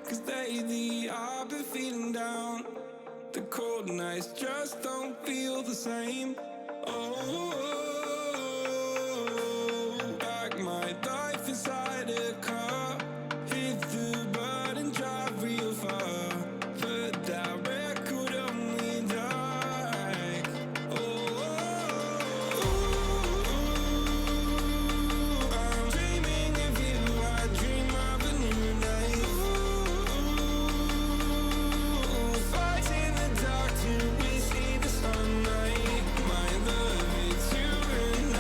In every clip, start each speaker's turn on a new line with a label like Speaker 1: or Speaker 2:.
Speaker 1: 'cause lately I've been feeling down. The cold nights just don't feel the same. Oh, like my life inside a car. Hit the button, drive real far. Put that record on me like, I'm dreaming of you, I dream of a new night. Fight in the dark till we see the sunlight. My love, it's you and I.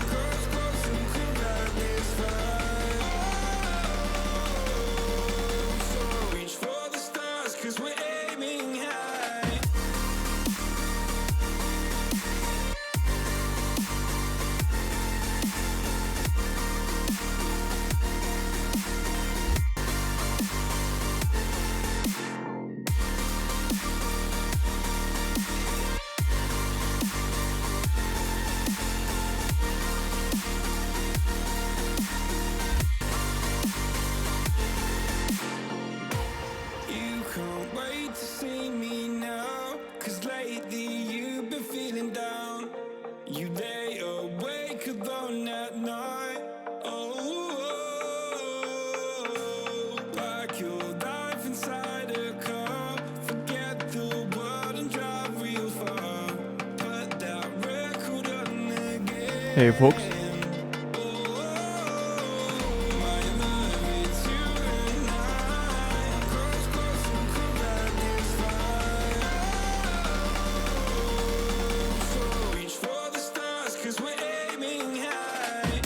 Speaker 1: Close, close and could that this fire. So reach for the stars, 'cause we're aiming high. You can't wait to see me now, 'cause lately you've been feeling down. You lay awake alone at night. Oh, like your life inside a car. Forget the world and drive real far. Put that record on again.
Speaker 2: Hey folks,
Speaker 1: My love, it's you and I. Close, close and could that this fire. So reach for the stars, 'cause we're aiming high.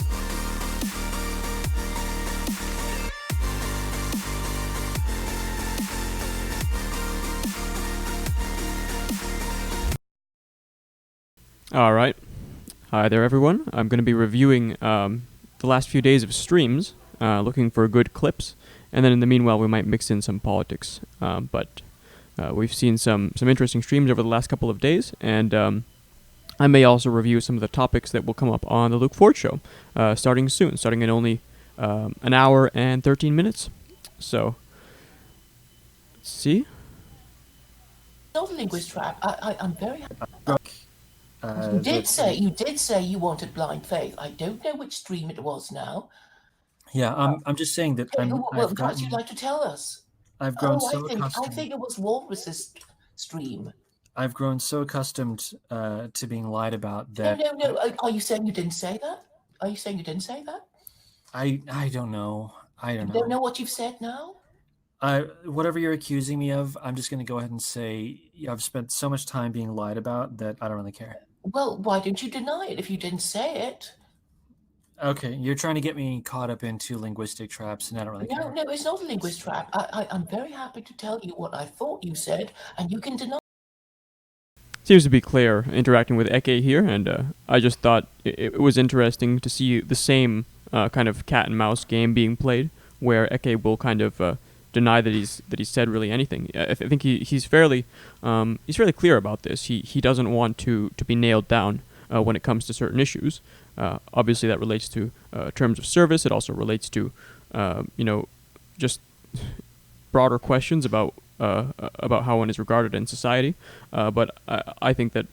Speaker 2: alright. Hi there everyone. I'm going to be reviewing the last few days of streams, looking for good clips, and then in the meanwhile we might mix in some politics. But we've seen some interesting streams over the last couple of days, and I may also review some of the topics that will come up on the Luke Ford Show, starting soon, starting in only an hour and 13 minutes. So, let's see.
Speaker 3: Not a linguist trap. I'm very happy.
Speaker 4: You
Speaker 3: You did say you wanted blind faith. I don't know which stream it was now.
Speaker 4: Yeah, I'm just saying that
Speaker 3: Well, perhaps you'd like to tell us.
Speaker 4: I've grown
Speaker 3: Oh,
Speaker 4: so
Speaker 3: I
Speaker 4: accustomed.
Speaker 3: think it was Walrus's stream.
Speaker 4: I've grown so accustomed to being lied about that
Speaker 3: No. Are you saying you didn't say that? Are you saying you didn't say that?
Speaker 4: I don't know. I
Speaker 3: You
Speaker 4: don't
Speaker 3: don't
Speaker 4: know.
Speaker 3: know what you've said now?
Speaker 4: Whatever you're accusing me of, I'm just going to go ahead and say I've spent so much time being lied about that I don't really care.
Speaker 3: Well, why don't you deny it if you didn't say it?
Speaker 4: Okay, you're trying to get me caught up into linguistic traps, and I don't really care.
Speaker 3: No, it's not a linguist trap. I'm very happy to tell you what I thought you said, and you can deny.
Speaker 2: Seems to be Claire interacting with Eke here, and I just thought it was interesting to see the same kind of cat and mouse game being played, where Eke will kind of deny that he's said really anything. I think he's fairly clear about this. He doesn't want to be nailed down when it comes to certain issues. Obviously, that relates to terms of service. It also relates to just broader questions about how one is regarded in society. But I think that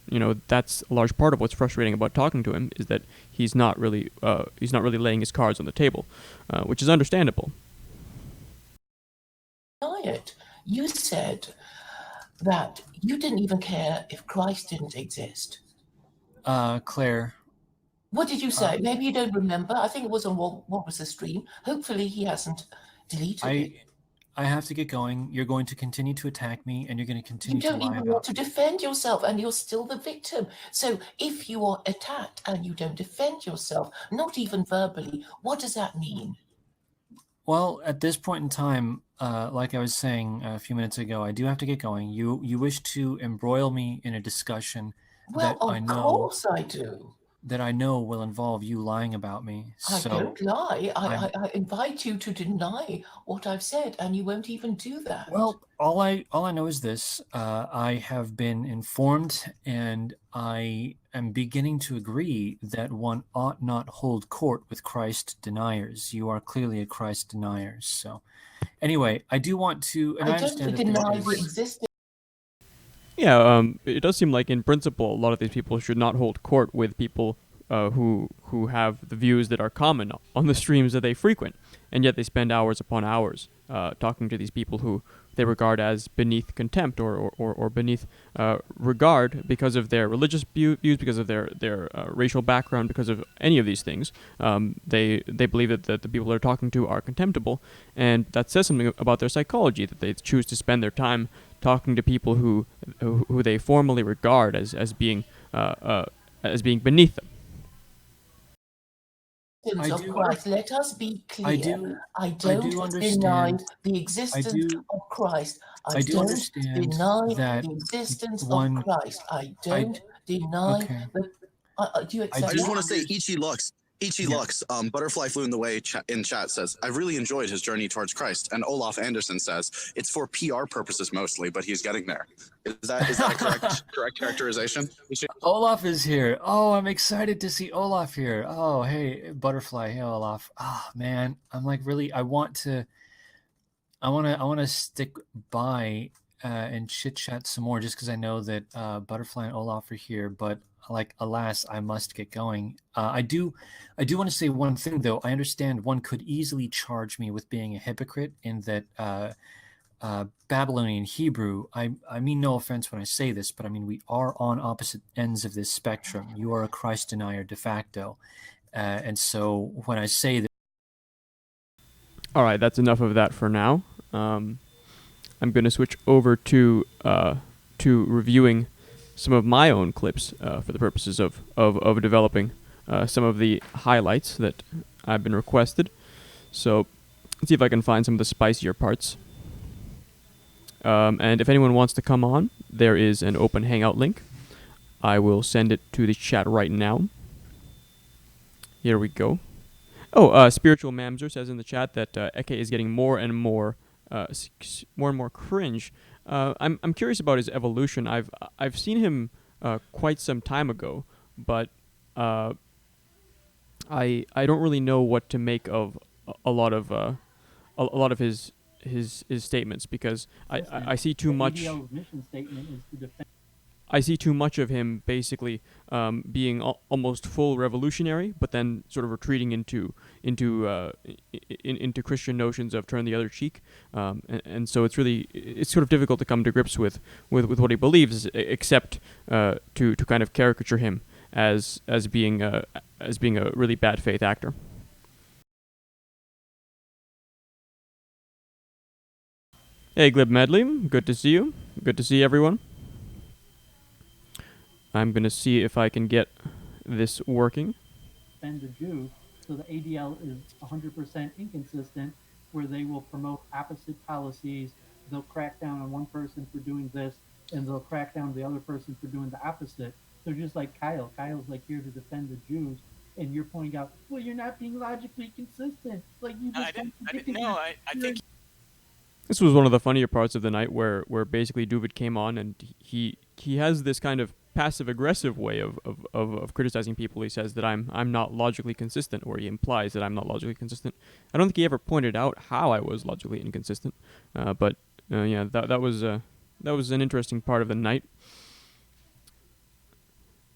Speaker 2: that's a large part of what's frustrating about talking to him, is that he's not really laying his cards on the table, which is understandable.
Speaker 3: It. You said that you didn't even care if Christ didn't exist.
Speaker 4: Claire.
Speaker 3: What did you say? Maybe you don't remember. I think it was on what was the stream. Hopefully he hasn't deleted it.
Speaker 4: I have to get going. You're going to continue to attack me, and you're going to continue to lie
Speaker 3: You don't even want to defend yourself, and you're still the victim. So if you are attacked and you don't defend yourself, not even verbally, what does that mean?
Speaker 4: Well, at this point in time, like I was saying a few minutes ago, I do have to get going. You wish to embroil me in a discussion
Speaker 3: Well, of course I do.
Speaker 4: That I know will involve you lying about me.
Speaker 3: I don't lie. I invite you to deny what I've said, and you won't even do that.
Speaker 4: Well, all I know is this. I have been informed, and I am beginning to agree that one ought not hold court with Christ deniers. You are clearly a Christ denier. So, Anyway, I do want to, and I
Speaker 3: I don't
Speaker 4: understand that
Speaker 3: deny
Speaker 4: there
Speaker 3: the
Speaker 4: is.
Speaker 3: existence.
Speaker 2: Yeah, it does seem like in principle a lot of these people should not hold court with people who have the views that are common on the streams that they frequent, and yet they spend hours upon hours talking to these people who they regard as beneath contempt or beneath regard because of their religious views, because of their racial background, because of any of these things. They believe that the people they're talking to are contemptible, and that says something about their psychology, that they choose to spend their time talking to people who they formally regard as being beneath them.
Speaker 4: I
Speaker 3: Of
Speaker 4: do,
Speaker 3: Christ. Let us be
Speaker 4: I
Speaker 3: clear.
Speaker 4: do,
Speaker 3: I
Speaker 4: I
Speaker 3: don't
Speaker 4: do
Speaker 3: deny
Speaker 4: understand.
Speaker 3: the
Speaker 4: I
Speaker 3: existence
Speaker 4: do,
Speaker 3: of Christ. I
Speaker 4: I do
Speaker 3: don't
Speaker 4: understand
Speaker 3: deny
Speaker 4: that
Speaker 3: the existence of
Speaker 4: one.
Speaker 3: Christ. I
Speaker 4: I
Speaker 3: don't deny
Speaker 4: okay.
Speaker 3: the. Do you
Speaker 4: I
Speaker 3: accept
Speaker 5: I just
Speaker 4: do.
Speaker 3: that?
Speaker 5: want to say Ichi Lux. Ichi
Speaker 4: Yeah.
Speaker 5: Lux, Butterfly Flew in the Way in chat says, I've really enjoyed his journey towards Christ. And Olaf Anderson says, it's for PR purposes mostly, but he's getting there. Is that a correct characterization?
Speaker 4: Olaf is here. Oh, I'm excited to see Olaf here. Oh, hey, Butterfly. Hey, Olaf. Oh, man. I'm like really, I want to stick by and chit chat some more just because I know that Butterfly and Olaf are here, but like, alas, I must get going. I do want to say one thing though. I understand one could easily charge me with being a hypocrite in that Babylonian Hebrew. I mean no offense when I say this, but I mean we are on opposite ends of this spectrum. You are a Christ denier de facto, and so when I say that.
Speaker 2: All right, that's enough of that for now. I'm going to switch over to reviewing some of my own clips for the purposes of developing some of the highlights that I've been requested. So let's see if I can find some of the spicier parts. And if anyone wants to come on, there is an open Hangout link. I will send it to the chat right now. Here we go. Oh, Spiritual Mamzer says in the chat that Eke is getting more and more cringe. I'm curious about his evolution. I've seen him quite some time ago, but I don't really know what to make of a lot of his statements, because I see too much.
Speaker 6: ADL's mission statement is to defend.
Speaker 2: I see too much of him basically being almost full revolutionary, but then sort of retreating into Christian notions of turn the other cheek, and so it's sort of difficult to come to grips with what he believes, except to kind of caricature him as being a really bad faith actor. Hey, Glib Medley, good to see you. Good to see everyone. I'm going to see if I can get this working.
Speaker 6: Defend the Jews, so the ADL is 100% inconsistent, where they will promote opposite policies. They'll crack down on one person for doing this, and they'll crack down on the other person for doing the opposite. They're just like Kyle. Kyle's like here to defend the Jews, and you're pointing out, well, you're not being logically consistent. Like you just
Speaker 7: I think
Speaker 2: This was one of the funnier parts of the night, where basically Duvid came on, and he has this kind of passive-aggressive way of criticizing people. He says that I'm not logically consistent, or he implies that I'm not logically consistent. I don't think he ever pointed out how I was logically inconsistent, but yeah, that was an interesting part of the night.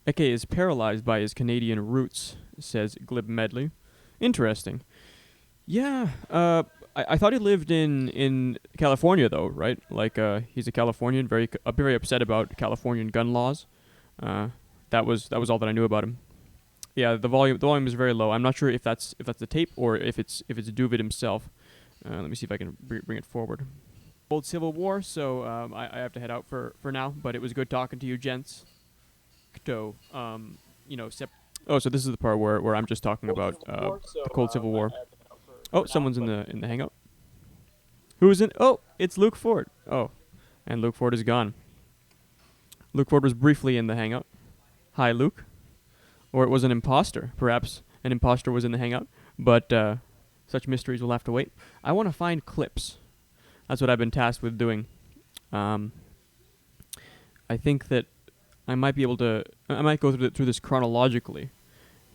Speaker 2: Eke is paralyzed by his Canadian roots, says Glib Medley. Interesting. Yeah, I thought he lived in California though, right? Like he's a Californian, very upset about Californian gun laws. That was all that I knew about him. Yeah, the volume is very low. I'm not sure if that's the tape or if it's Duvid himself. Let me see if I can bring it forward. Old Civil War, so I have to head out for now. But it was good talking to you, gents. So so this is the part where I'm just talking about the Cold Civil War. Oh, someone's in the hangout. Who's in? Oh, it's Luke Ford. Oh, and Luke Ford is gone. Luke Ford was briefly in the hangout. Hi, Luke. Or it was an imposter. Perhaps an imposter was in the hangout. But such mysteries will have to wait. I want to find clips. That's what I've been tasked with doing. I think that I might be able to. I might go through this chronologically,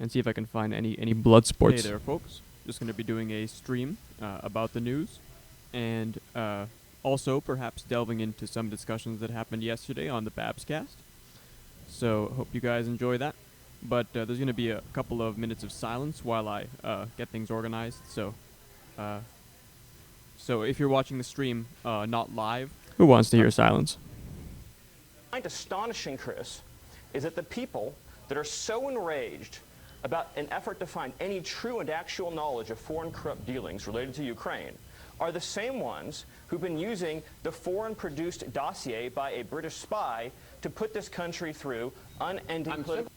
Speaker 2: and see if I can find any blood sports. Hey there, folks. Just going to be doing a stream about the news. and also perhaps delving into some discussions that happened yesterday on the Babscast. So hope you guys enjoy that. But there's going to be a couple of minutes of silence while I get things organized. So if you're watching the stream not live, who wants to hear silence?
Speaker 7: I find astonishing, Chris, is that the people that are so enraged about an effort to find any true and actual knowledge of foreign corrupt dealings related to Ukraine are the same ones who've been using the foreign-produced dossier by a British spy to put this country through unending political...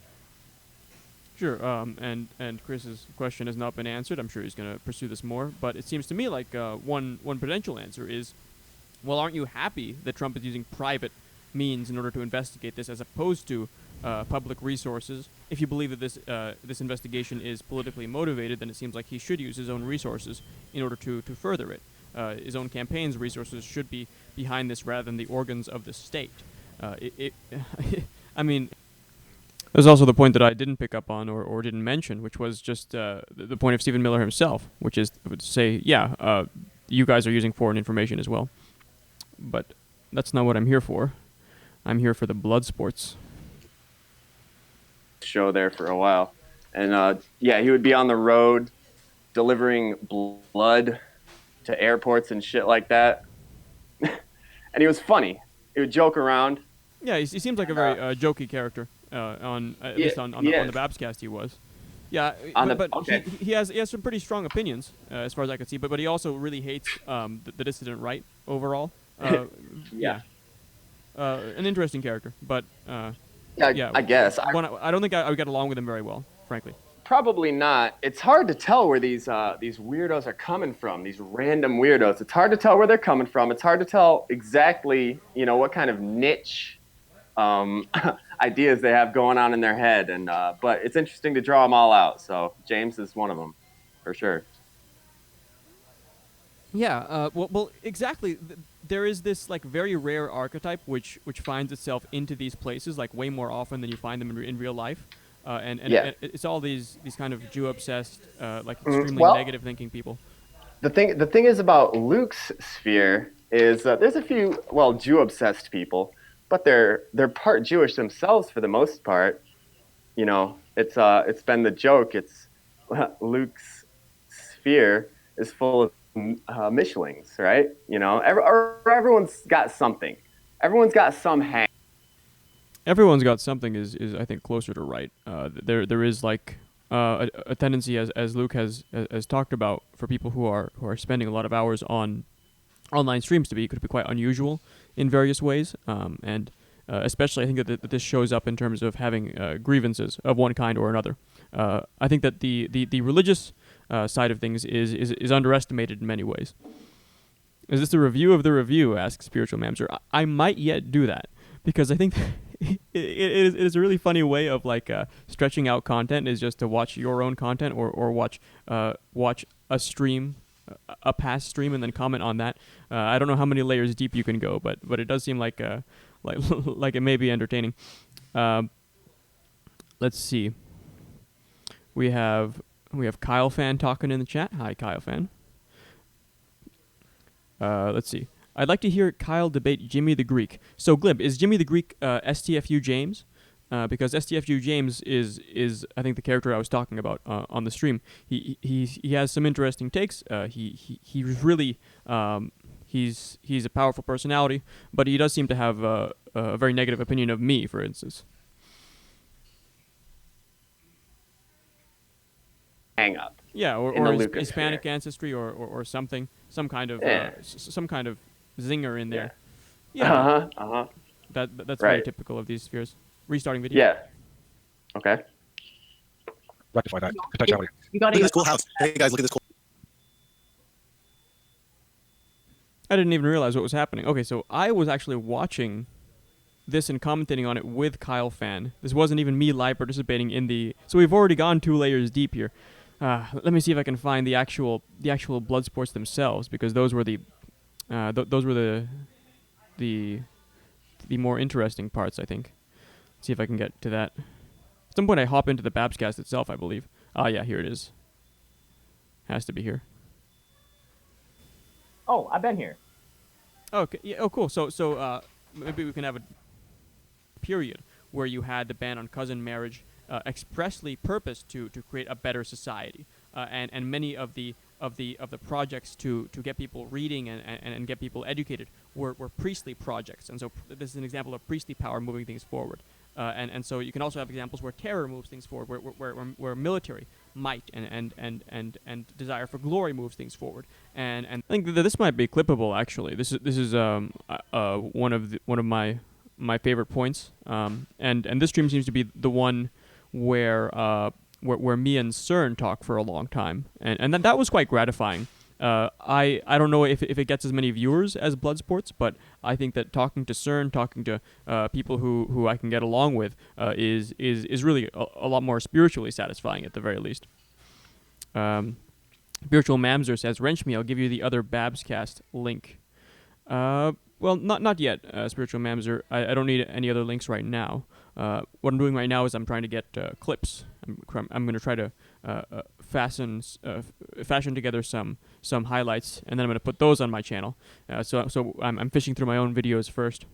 Speaker 2: Sure, and Chris's question has not been answered. I'm sure he's going to pursue this more. But it seems to me like one potential answer is, well, aren't you happy that Trump is using private means in order to investigate this as opposed to public resources? If you believe that this investigation is politically motivated, then it seems like he should use his own resources in order to further it. His own campaign's resources should be behind this rather than the organs of the state. I mean, there's also the point that I didn't pick up on or didn't mention, which was just the point of Stephen Miller himself, which is to say, yeah, you guys are using foreign information as well. But that's not what I'm here for. I'm here for the blood sports.
Speaker 8: Show there for a while. And yeah, he would be on the road delivering blood to airports and shit like that. And he was funny. He would joke around.
Speaker 2: Yeah, he seems like a very jokey character. At least on the Babscast he was. Yeah, he has some pretty strong opinions as far as I could see. But he also really hates the dissident right overall. Yeah. An interesting character, but yeah,
Speaker 8: I guess
Speaker 2: I don't think I would get along with him very well, frankly.
Speaker 8: Probably not. It's hard to tell where these weirdos are coming from. These random weirdos. It's hard to tell where they're coming from. It's hard to tell exactly, what kind of niche ideas they have going on in their head. And but it's interesting to draw them all out. So James is one of them, for sure.
Speaker 2: Yeah. Well, exactly. There is this like very rare archetype which finds itself into these places like way more often than you find them in real life. And it's all these kind of Jew obsessed, like extremely negative thinking people.
Speaker 8: The thing is about Luke's sphere is there's a few Jew obsessed people, but they're part Jewish themselves for the most part. It's been the joke. It's Luke's sphere is full of Michelings, right? Everyone's got something. Everyone's got some hang.
Speaker 2: Everyone's got something is I think closer to right. There is like a tendency as Luke has talked about for people who are spending a lot of hours on online streams could be quite unusual in various ways, and especially I think that this shows up in terms of having grievances of one kind or another. I think that the religious side of things is underestimated in many ways. Is this a review of the review? Asks Spiritual Mamser. I might yet do that because I think it is a really funny way of like stretching out content is just to watch your own content or watch a stream, a past stream, and then comment on that. I don't know how many layers deep you can go, but it does seem like like it may be entertaining. Let's see. We have Kyle Fan talking in the chat. Hi, Kyle Fan. Let's see. I'd like to hear Kyle debate Jimmy the Greek. So, Glib, is Jimmy the Greek STFU James? Because STFU James is I think the character I was talking about on the stream. He has some interesting takes. He's really he's a powerful personality, but he does seem to have a very negative opinion of me, for instance.
Speaker 8: Hang up.
Speaker 2: Yeah, or Hispanic ancestry or something, some kind of zinger in there. Yeah. That's right. Very typical of these spheres. Restarting video.
Speaker 8: Yeah. Okay.
Speaker 9: Rectify that. Contextuality.
Speaker 5: Look at this cool house. Hey guys, look at this cool.
Speaker 2: I didn't even realize what was happening. Okay, so I was actually watching this and commentating on it with Kyle Fan. This wasn't even me live participating in the. So we've already gone 2 layers deep here. Let me see if I can find the actual blood sports themselves, because those were the more interesting parts, I think. Let's see if I can get to that. At some point I hop into the Babscast itself, I believe. Yeah, here it is. Has to be here.
Speaker 10: Oh, I've been here.
Speaker 2: Okay. Yeah. Oh, cool. So maybe we can have a period where you had the ban on cousin marriage expressly purposed to create a better society, and many of the projects to get people reading and get people educated were priestly projects, and so this is an example of priestly power moving things forward. And so you can also have examples where terror moves things forward, where military might and desire for glory moves things forward. And I think that this might be clippable. Actually, this is one of my favorite points. And this stream seems to be the one where me and CERN talk for a long time, and that was quite gratifying. I don't know if it gets as many viewers as Bloodsports, but I think that talking to CERN, talking to people who I can get along with, is really a lot more spiritually satisfying at the very least. Spiritual Mamzer says, "Wrench me, I'll give you the other Babscast link." Well, not yet, Spiritual Mamzer. I don't need any other links right now. What I'm doing right now is I'm trying to get clips. I'm going to try to fashion together some highlights, and then I'm going to put those on my channel. So I'm fishing through my own videos first.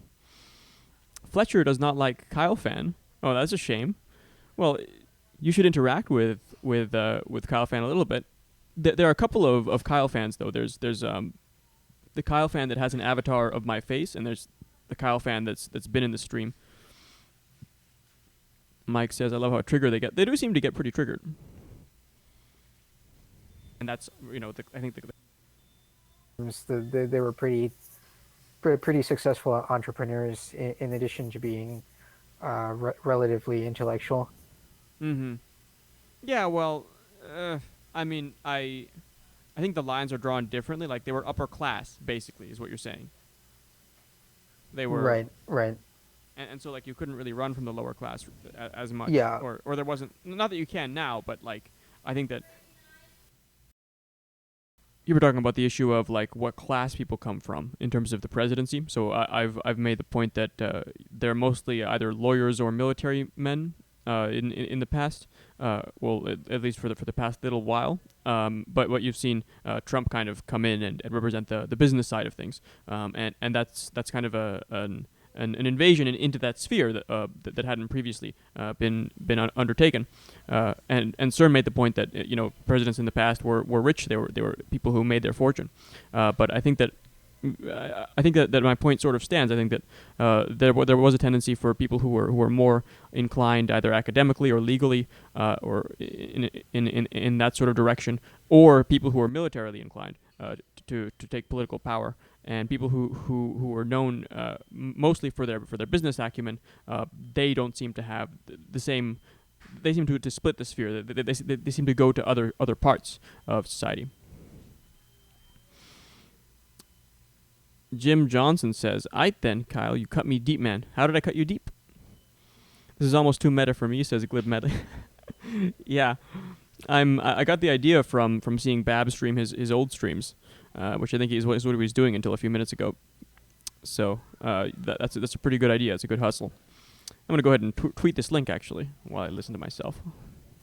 Speaker 2: Fletcher does not like Kyle fan. Oh, that's a shame. Well, you should interact with Kyle fan a little bit. There are a couple of Kyle fans though. There's the Kyle fan that has an avatar of my face, and there's the Kyle fan that's been in the stream. Mike says, "I love how triggered they get. They do seem to get pretty triggered." And that's, I think
Speaker 11: they were pretty successful entrepreneurs in addition to being relatively intellectual.
Speaker 2: Mm-hmm. Yeah, well, I mean, I think the lines are drawn differently. Like, they were upper class, basically, is what you're saying. They were
Speaker 11: right.
Speaker 2: And so, like, you couldn't really run from the lower class as much.
Speaker 11: Yeah.
Speaker 2: Or there wasn't. Not that you can now, but, like, I think that you were talking about the issue of, like, what class people come from in terms of the presidency. So I've made the point that they're mostly either lawyers or military men in the past. Well, at least for the past little while. But what you've seen Trump kind of come in and represent the business side of things. And that's kind of an invasion into that sphere that hadn't previously been undertaken. And CERN made the point that presidents in the past were rich. They were people who made their fortune. But I think that my point sort of stands. I think that there was a tendency for people who were more inclined either academically or legally or in that sort of direction, or people who were militarily inclined to take political power, and people who were known mostly for their business acumen. They don't seem to have the same. They seem to split the sphere. They seem to go to other parts of society. Jim Johnson says, "Aight then, Kyle, you cut me deep, man. How did I cut you deep?" This is almost too meta for me, says Glib Medley. Yeah, I got the idea from seeing Bab stream his old streams, which I think is what he was doing until a few minutes ago. So that's a pretty good idea. It's a good hustle. I'm gonna go ahead and tweet this link actually while I listen to myself.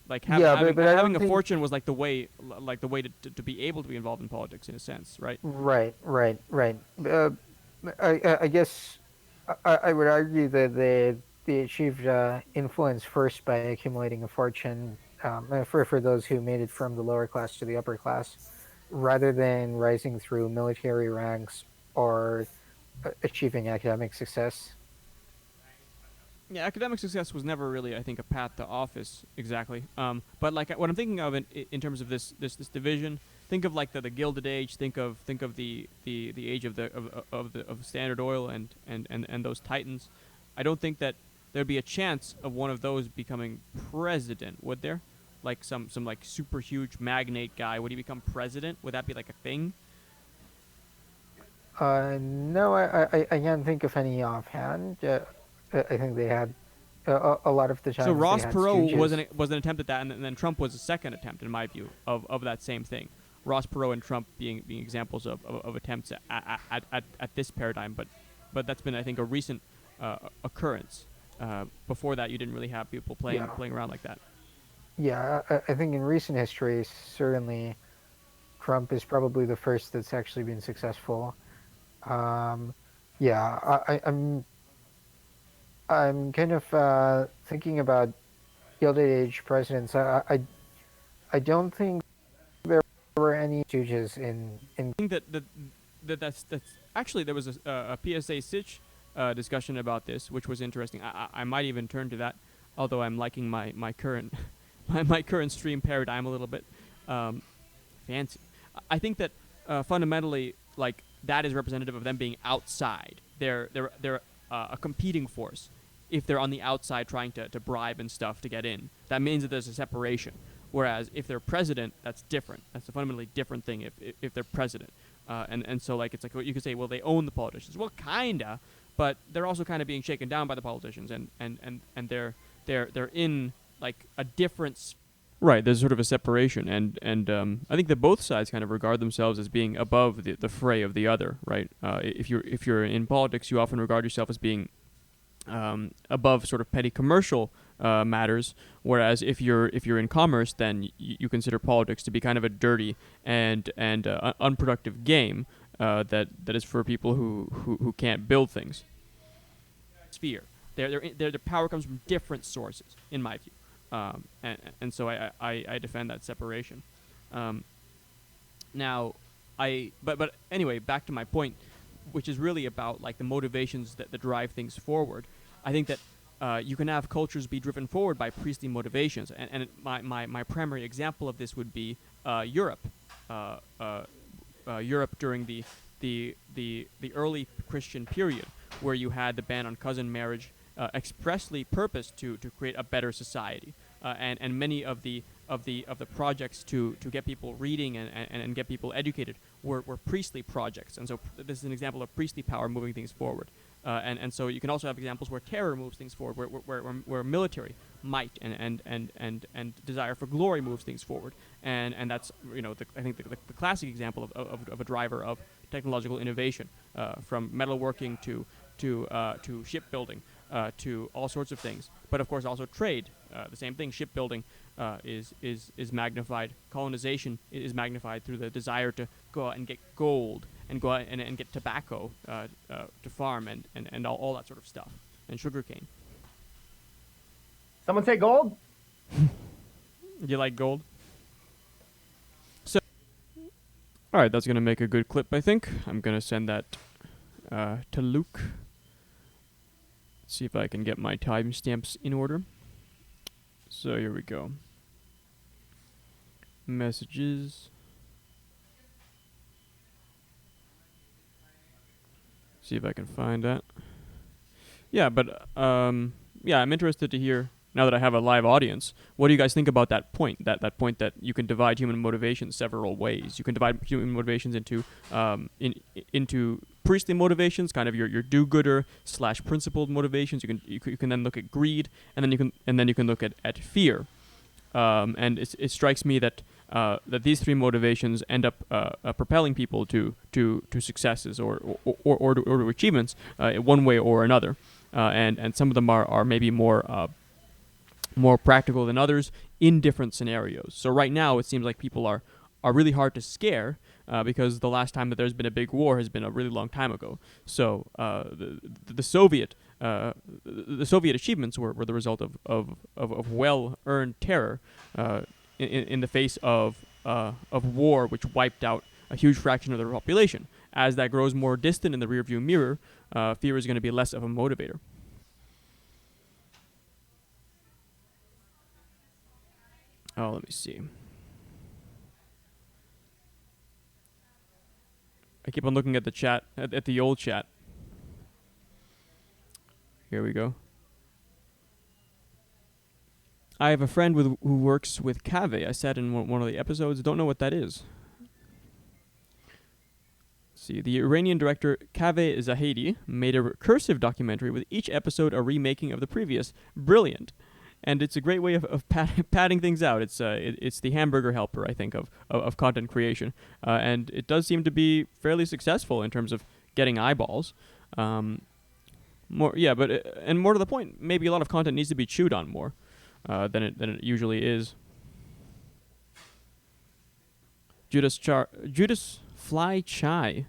Speaker 2: Like having a fortune was like the way to be able to be involved in politics in a sense, right?
Speaker 11: Right. I guess I would argue that they achieved influence first by accumulating a fortune for those who made it from the lower class to the upper class, rather than rising through military ranks or achieving academic success.
Speaker 2: Yeah, academic success was never really, I think, a path to office exactly. But like what I'm thinking of in terms of this division, think of like the Gilded Age. Think of the age of Standard Oil and those titans. I don't think that there'd be a chance of one of those becoming president, would there? Like some like super huge magnate guy, would he become president? Would that be like a thing?
Speaker 11: No, I can't think of any offhand. I think they had a lot of the time.
Speaker 2: So Ross Perot was an attempt at that, and then Trump was a second attempt, in my view, of that same thing. Ross Perot and Trump being examples of attempts at this paradigm, but that's been, I think, a recent occurrence. Before that, you didn't really have people playing around like that.
Speaker 11: Yeah, I think in recent history, certainly Trump is probably the first that's actually been successful. Yeah, I'm kind of thinking about Gilded Age presidents. I don't think there were any stooges in.
Speaker 2: I think that's actually there was a PSA Sitch discussion about this, which was interesting. I might even turn to that, although I'm liking my current my current stream paradigm a little bit fancy. I think that fundamentally, like, that is representative of them being outside. They're a competing force. If they're on the outside trying to bribe and stuff to get in, that means that there's a separation. Whereas if they're president, that's different. That's a fundamentally different thing if they're president. And so, like, it's like you could say, well, they own the politicians. Well, kinda, but they're also kind of being shaken down by the politicians, and they're in like a different. Right, there's sort of a separation, and I think that both sides kind of regard themselves as being above the fray of the other. Right, if you're in politics, you often regard yourself as being above sort of petty commercial matters, whereas if you're in commerce, then you consider politics to be kind of a dirty and unproductive game that is for people who can't build things. Sphere, their power comes from different sources, in my view, and so I defend that separation. Now, but anyway, back to my point, which is really about like the motivations that drive things forward. I think that you can have cultures be driven forward by priestly motivations, and my primary example of this would be Europe. Europe during the early Christian period, where you had the ban on cousin marriage expressly purposed to create a better society, and many of the projects to get people reading and get people educated were priestly projects, and so this is an example of priestly power moving things forward, and so you can also have examples where terror moves things forward, where military might and desire for glory moves things forward, and that's I think the classic example of a driver of technological innovation, from metalworking to shipbuilding, to all sorts of things, but of course also trade. The same thing. Shipbuilding is magnified. Colonization is magnified through the desire to go out and get gold and go out and get tobacco to farm and all that sort of stuff, and sugarcane.
Speaker 8: Someone say gold?
Speaker 2: You like gold? So, all right, that's gonna make a good clip. I think I'm gonna send that to Luke. See if I can get my timestamps in order. So here we go. Messages. See if I can find that. Yeah, but yeah, I'm interested to hear, now that I have a live audience, what do you guys think about that point? That point that you can divide human motivations several ways. You can divide human motivations into into priestly motivations, kind of your do-gooder / principled motivations. You can then look at greed, and then you can look at fear. And it strikes me that that these three motivations end up propelling people to successes or to achievements one way or another. And some of them are maybe more practical than others in different scenarios. So right now it seems like people are really hard to scare, because the last time that there's been a big war has been a really long time ago. So the Soviet achievements were the result of well-earned terror in the face of war, which wiped out a huge fraction of the population. As that grows more distant in the rearview mirror, fear is going to be less of a motivator. Oh, let me see. I keep on looking at the chat, at the old chat. Here we go. I have a friend who works with Cave. I said in one of the episodes. Don't know what that is. See, the Iranian director Cave Zahedi made a recursive documentary with each episode a remaking of the previous. Brilliant. And it's a great way of padding things out. It's the hamburger helper, I think, of content creation, and it does seem to be fairly successful in terms of getting eyeballs. And more to the point, maybe a lot of content needs to be chewed on more than it usually is. Judas Fly Chai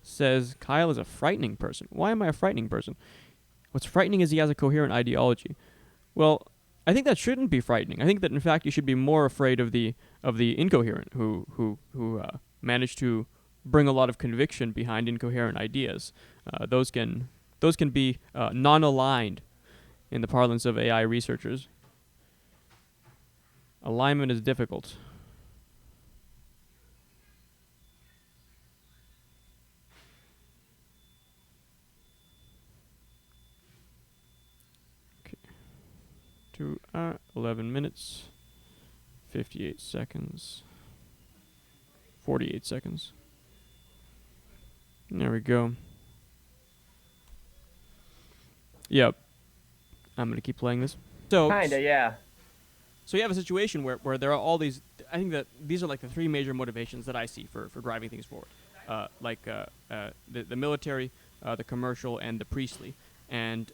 Speaker 2: says Kyle is a frightening person. Why am I a frightening person? What's frightening is he has a coherent ideology. Well, I think that shouldn't be frightening. I think that in fact you should be more afraid of the incoherent who manage to bring a lot of conviction behind incoherent ideas. Those can be non-aligned in the parlance of AI researchers. Alignment is difficult. Okay. 11 minutes, 58 seconds, 48 seconds. There we go. Yep. I'm going to keep playing this. So
Speaker 8: Kinda, yeah.
Speaker 2: So you have a situation where there are all these. I think that these are like the three major motivations that I see for driving things forward, the military, the commercial, and the priestly, and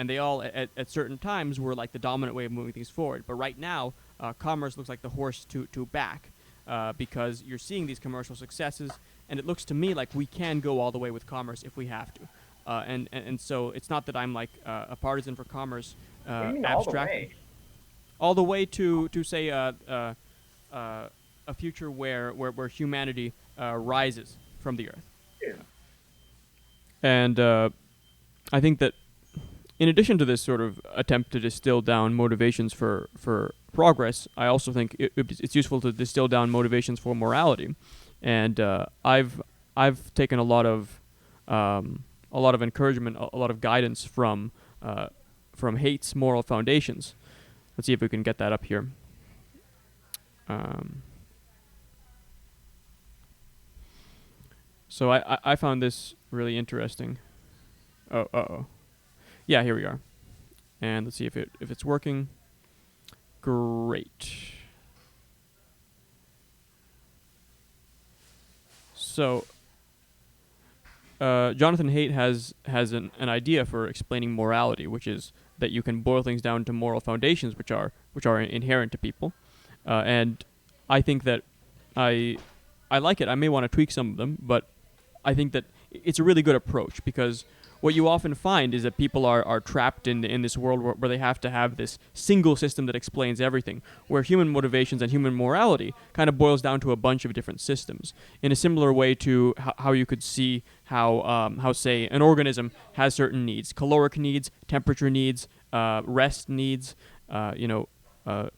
Speaker 2: they all at certain times were like the dominant way of moving things forward. But right now, commerce looks like the horse to back, because you're seeing these commercial successes, and it looks to me like we can go all the way with commerce if we have to. And so it's not that I'm like a partisan for commerce, abstract. All the way to say a future where humanity rises from the earth.
Speaker 8: Yeah.
Speaker 2: And I think that in addition to this sort of attempt to distill down motivations for progress, I also think it's useful to distill down motivations for morality. And I've taken a lot of encouragement, a lot of guidance from Haight's moral foundations. Let's see if we can get that up here. So I found this really interesting. Oh. Yeah, here we are. And let's see if it's working. Great. So Jonathan Haidt has an idea for explaining morality, which is that you can boil things down to moral foundations, which are inherent to people, and I think that I like it. I may want to tweak some of them, but I think that it's a really good approach, because what you often find is that people are trapped in this world where they have to have this single system that explains everything, where human motivations and human morality kind of boils down to a bunch of different systems, in a similar way to how you could see how say an organism has certain needs: caloric needs, temperature needs, rest needs,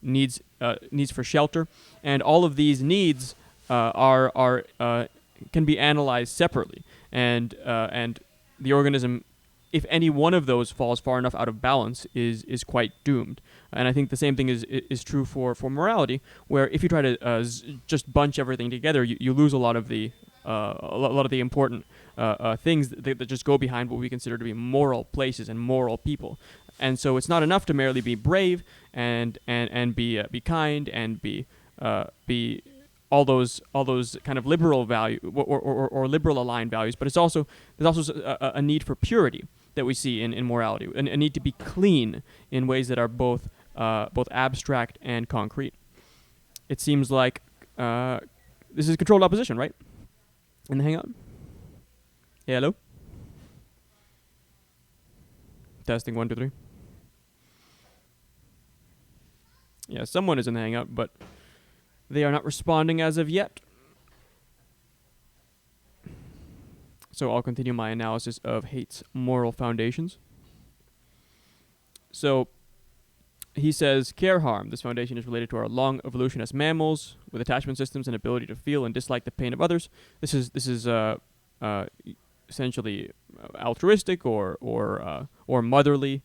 Speaker 2: needs for shelter, and all of these needs can be analyzed separately, and the organism, if any one of those falls far enough out of balance, is quite doomed. And I think the same thing is true for morality, where if you try to just bunch everything together, you lose a lot of the important things that just go behind what we consider to be moral places and moral people. And so it's not enough to merely be brave and be kind and be all those kind of liberal value or liberal aligned values, but there's also a need for purity that we see in morality, and a need to be clean in ways that are both abstract and concrete. It seems like this is controlled opposition, right? In the Hangout. Hey, hello. Testing 1 2 3. Yeah, someone is in the Hangout, but they are not responding as of yet. So I'll continue my analysis of Haight's moral foundations. So he says, care harm. This foundation is related to our long evolution as mammals, with attachment systems and ability to feel and dislike the pain of others. This is essentially altruistic or motherly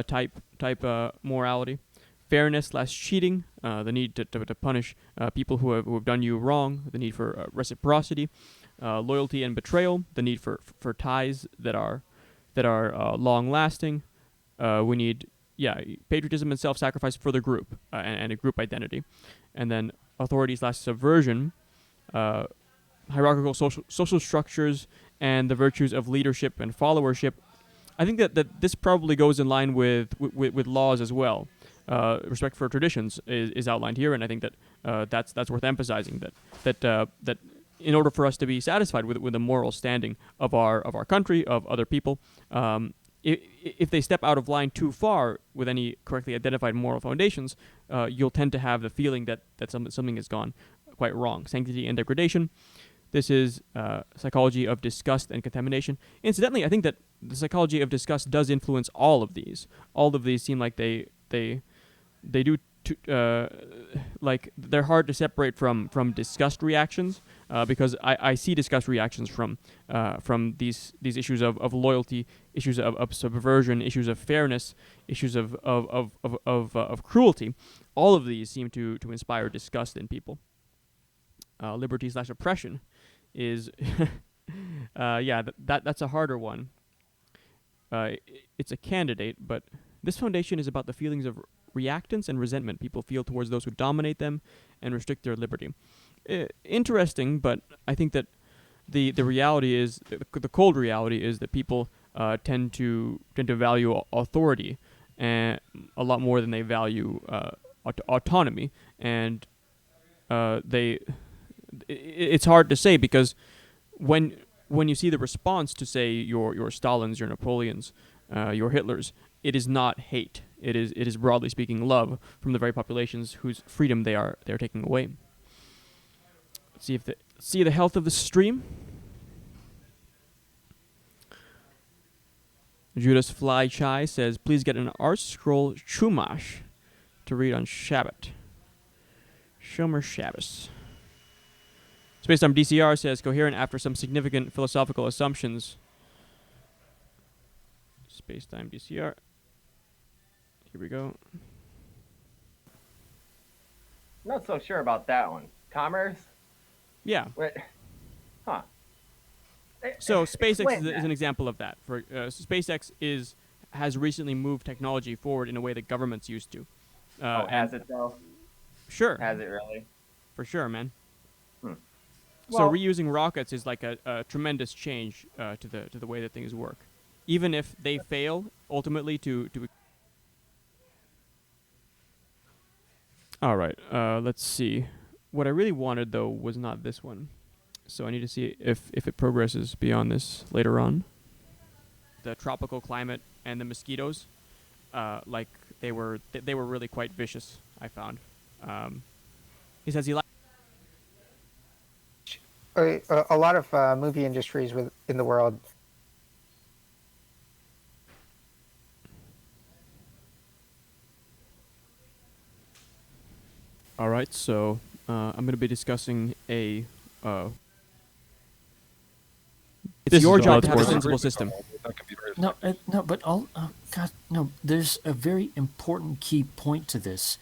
Speaker 2: type morality. Fairness / cheating, the need to punish people who have done you wrong, the need for reciprocity, loyalty and betrayal, the need for ties that are long lasting. We need patriotism and self-sacrifice for the group and a group identity, and then authority / subversion, hierarchical social structures, and the virtues of leadership and followership. I think that this probably goes in line with laws as well. respect for traditions is outlined here, and I think that that's worth emphasizing. That in order for us to be satisfied with the moral standing of our country, of other people, if they step out of line too far with any correctly identified moral foundations, you'll tend to have the feeling that something has gone quite wrong. Sanctity and degradation. This is psychology of disgust and contamination. Incidentally, I think that the psychology of disgust does influence all of these. All of these seem like they do like they're hard to separate from disgust reactions, because I see disgust reactions from these issues of loyalty, issues of subversion, issues of fairness, issues of cruelty. All of these seem to inspire disgust in people. Liberty/oppression is that's a harder one. It's a candidate, but this foundation is about the feelings of reactance and resentment people feel towards those who dominate them and restrict their liberty. Interesting, but I think that the reality is, the cold reality is that people tend to value authority and a lot more than they value autonomy, and it's hard to say, because when you see the response to, say, your Stalins, your Napoleons, your Hitlers, it is not hate. It is broadly speaking love from the very populations whose freedom they are taking away. Let's see the health of the stream. Judas Fly Chai says, please get an Art Scroll Chumash to read on Shabbat. Shomer Shabbos. Spacetime DCR says, coherent after some significant philosophical assumptions. Spacetime DCR. Here we go.
Speaker 8: Not so sure about that one. Commerce?
Speaker 2: Yeah.
Speaker 8: Wait. Huh.
Speaker 2: So SpaceX is
Speaker 8: that.
Speaker 2: an example of that. For SpaceX has recently moved technology forward in a way that governments used to.
Speaker 8: Has it though?
Speaker 2: Sure.
Speaker 8: Has it really?
Speaker 2: For sure, man.
Speaker 8: Hmm.
Speaker 2: So
Speaker 8: Well,
Speaker 2: reusing rockets is like a tremendous change to the way that things work. Even if they fail ultimately to. All right. Let's see. What I really wanted though was not this one. So I need to see if it progresses beyond this later on. The tropical climate and the mosquitoes, like they were really quite vicious, I found. He says he likes.
Speaker 11: A lot of movie industries in the world.
Speaker 2: All right, so I'm going to be discussing a. It's your job to have a sensible system.
Speaker 4: No, no, but God, no. There's a very important key point to this.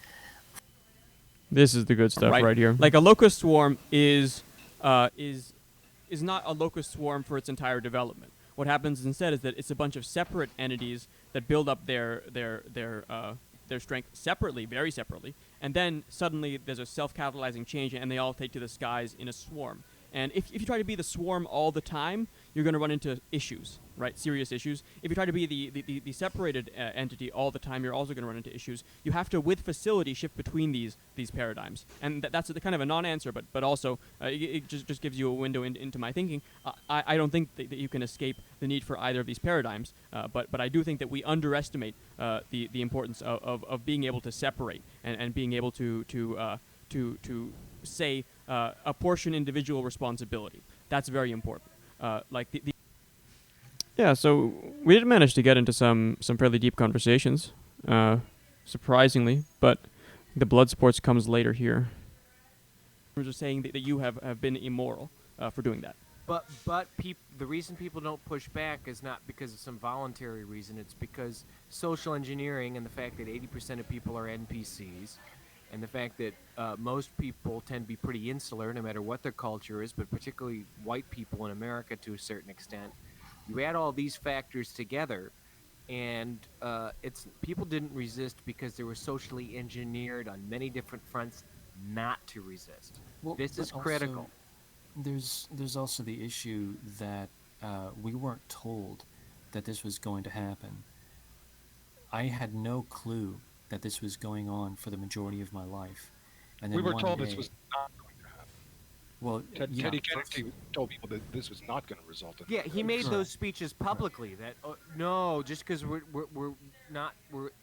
Speaker 2: This is the good stuff right here. Like a locust swarm is not a locust swarm for its entire development. What happens instead is that it's a bunch of separate entities that build up their strength separately, very separately, and then suddenly there's a self-catalyzing change, and they all take to the skies in a swarm. And if you try to be the swarm all the time, you're going to run into issues, right? Serious issues. If you try to be the separated entity all the time, you're also going to run into issues. You have to, with facility, shift between these paradigms. And that's kind of a non-answer, but also it just gives you a window into my thinking. I don't think that you can escape the need for either of these paradigms, but I do think that we underestimate the importance of being able to separate and being able to say apportion individual responsibility. That's very important. Yeah, so we did manage to get into some fairly deep conversations, surprisingly, but the blood sports comes later here. We're just saying that you have been immoral for doing that.
Speaker 10: But the reason people don't push back is not because of some voluntary reason. It's because social engineering and the fact that 80% of people are NPCs, and the fact that most people tend to be pretty insular no matter what their culture is, but particularly white people in America to a certain extent. You add all these factors together, and people didn't resist because they were socially engineered on many different fronts not to resist.
Speaker 4: Well,
Speaker 10: this is
Speaker 4: also,
Speaker 10: critical.
Speaker 4: There's also the issue that we weren't told that this was going to happen. I had no clue that this was going on for the majority of my life. And then
Speaker 9: We were
Speaker 4: one
Speaker 9: told
Speaker 4: day,
Speaker 9: this was not going to happen.
Speaker 4: well, yeah,
Speaker 9: Teddy Kennedy told people that this was not going to result in.
Speaker 10: Yeah, he made
Speaker 4: Correct.
Speaker 10: those speeches publicly. That no, just because we're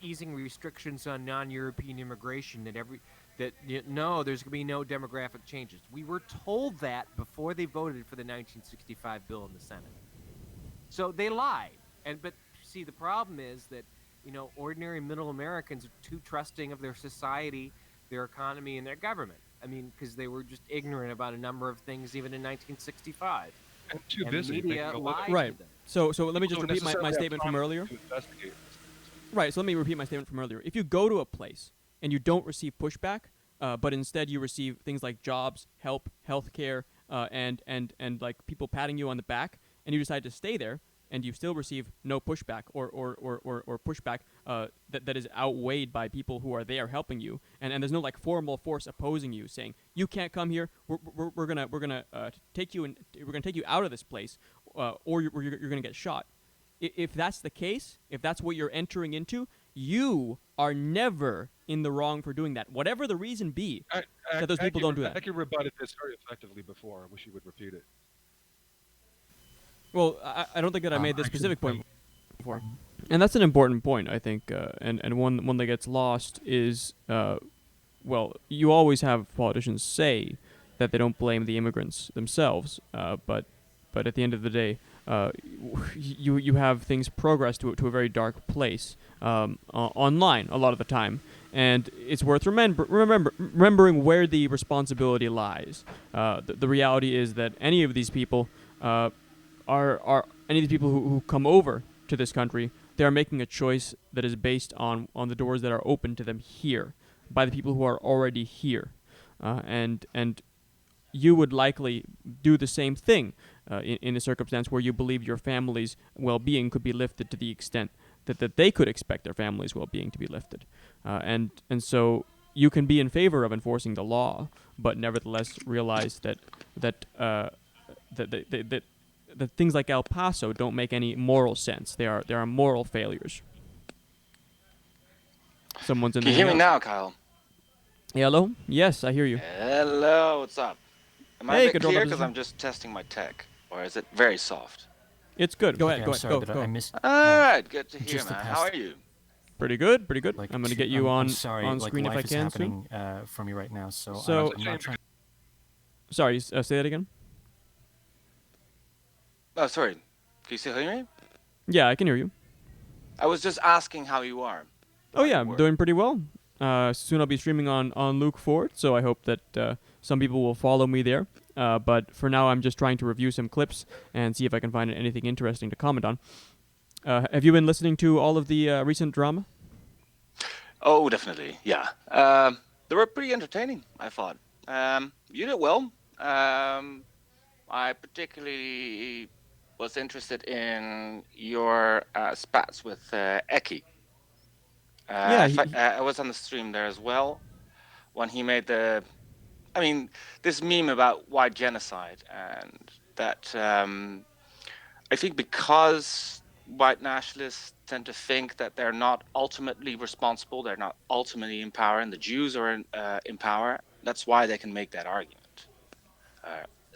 Speaker 10: easing restrictions on non-European immigration, no, there's gonna be no demographic changes. We were told that before they voted for the 1965 bill in the Senate. So they lied. But see, the problem is that ordinary middle Americans are too trusting of their society, their economy, and their government. I mean, because they were just ignorant about a number of things even in 1965.
Speaker 9: And too
Speaker 10: And
Speaker 9: busy.
Speaker 10: the media
Speaker 9: making a
Speaker 10: lied
Speaker 2: Right.
Speaker 10: to them.
Speaker 2: So let me just
Speaker 9: Don't
Speaker 2: repeat my
Speaker 9: necessarily have
Speaker 2: statement from
Speaker 9: time
Speaker 2: earlier.
Speaker 9: to investigate.
Speaker 2: Right. So let me repeat my statement from earlier. If you go to a place and you don't receive pushback, but instead you receive things like jobs, help, healthcare, and like people patting you on the back, and you decide to stay there, and you still receive no pushback or pushback that is outweighed by people who are there helping you, and there's no like formal force opposing you saying you can't come here. We're gonna take you and we're gonna take you out of this place, or you're gonna get shot. If that's the case, if that's what you're entering into, you are never in the wrong for doing that, whatever the reason be that those people don't do that.
Speaker 9: Aki rebutted this very effectively before. I wish he would repeat it.
Speaker 2: Well, I don't think that I made this
Speaker 4: actually,
Speaker 2: specific point before, and that's an important point, I think, and one that gets lost is, well, you always have politicians say that they don't blame the immigrants themselves, but at the end of the day, you have things progress to a very dark place online a lot of the time, and it's worth remembering where the responsibility lies. The reality is that any of these people are any of these people who come over to this country, they are making a choice that is based on the doors that are open to them here by the people who are already here, and you would likely do the same thing in a circumstance where you believe your family's well-being could be lifted to the extent that they could expect their family's well-being to be lifted, and so you can be in favor of enforcing the law, but nevertheless realize that things like El Paso don't make any moral sense. They are moral failures. Someone's in
Speaker 12: Can
Speaker 2: the
Speaker 12: you hear me
Speaker 2: hangout.
Speaker 12: now, Kyle?
Speaker 2: Hello? Yes, I hear you.
Speaker 12: Hello, what's up? Am I
Speaker 2: Hey,
Speaker 12: a bit
Speaker 2: control
Speaker 12: clear?
Speaker 2: deficit.
Speaker 12: Because I'm just testing my tech. Or is it very soft?
Speaker 2: It's good. Go
Speaker 4: Okay,
Speaker 2: ahead.
Speaker 4: I'm
Speaker 2: Go ahead.
Speaker 4: sorry,
Speaker 2: Go.
Speaker 4: but
Speaker 2: Go.
Speaker 4: I missed.
Speaker 12: Alright, good to hear,
Speaker 4: just the
Speaker 12: man.
Speaker 4: past-
Speaker 12: How are you?
Speaker 2: Pretty good. Pretty good.
Speaker 4: Like
Speaker 2: I'm gonna get you
Speaker 4: I'm
Speaker 2: on
Speaker 4: sorry,
Speaker 2: on
Speaker 4: like
Speaker 2: screen if
Speaker 4: life
Speaker 2: I
Speaker 4: is
Speaker 2: can soon.
Speaker 4: happening for me right now. So,
Speaker 2: So-
Speaker 4: I'm not trying.
Speaker 2: Sorry. Say that again.
Speaker 12: Oh, sorry. Can you still hear me?
Speaker 2: Yeah, I can hear you.
Speaker 12: I was just asking how you are.
Speaker 2: Oh yeah,
Speaker 12: you
Speaker 2: I'm
Speaker 12: were.
Speaker 2: doing pretty well. Soon I'll be streaming on Luke Ford, so I hope that some people will follow me there. But for now, I'm just trying to review some clips and see if I can find anything interesting to comment on. Have you been listening to all of the recent drama?
Speaker 12: Oh, definitely. Yeah. They were pretty entertaining, I thought. You did well. I particularly was interested in your spats with Eki.
Speaker 2: Yeah,
Speaker 12: I was on the stream there as well when he made this meme about white genocide, and that I think because white nationalists tend to think that they're not ultimately responsible, they're not ultimately in power, and the Jews are in power. That's why they can make that argument.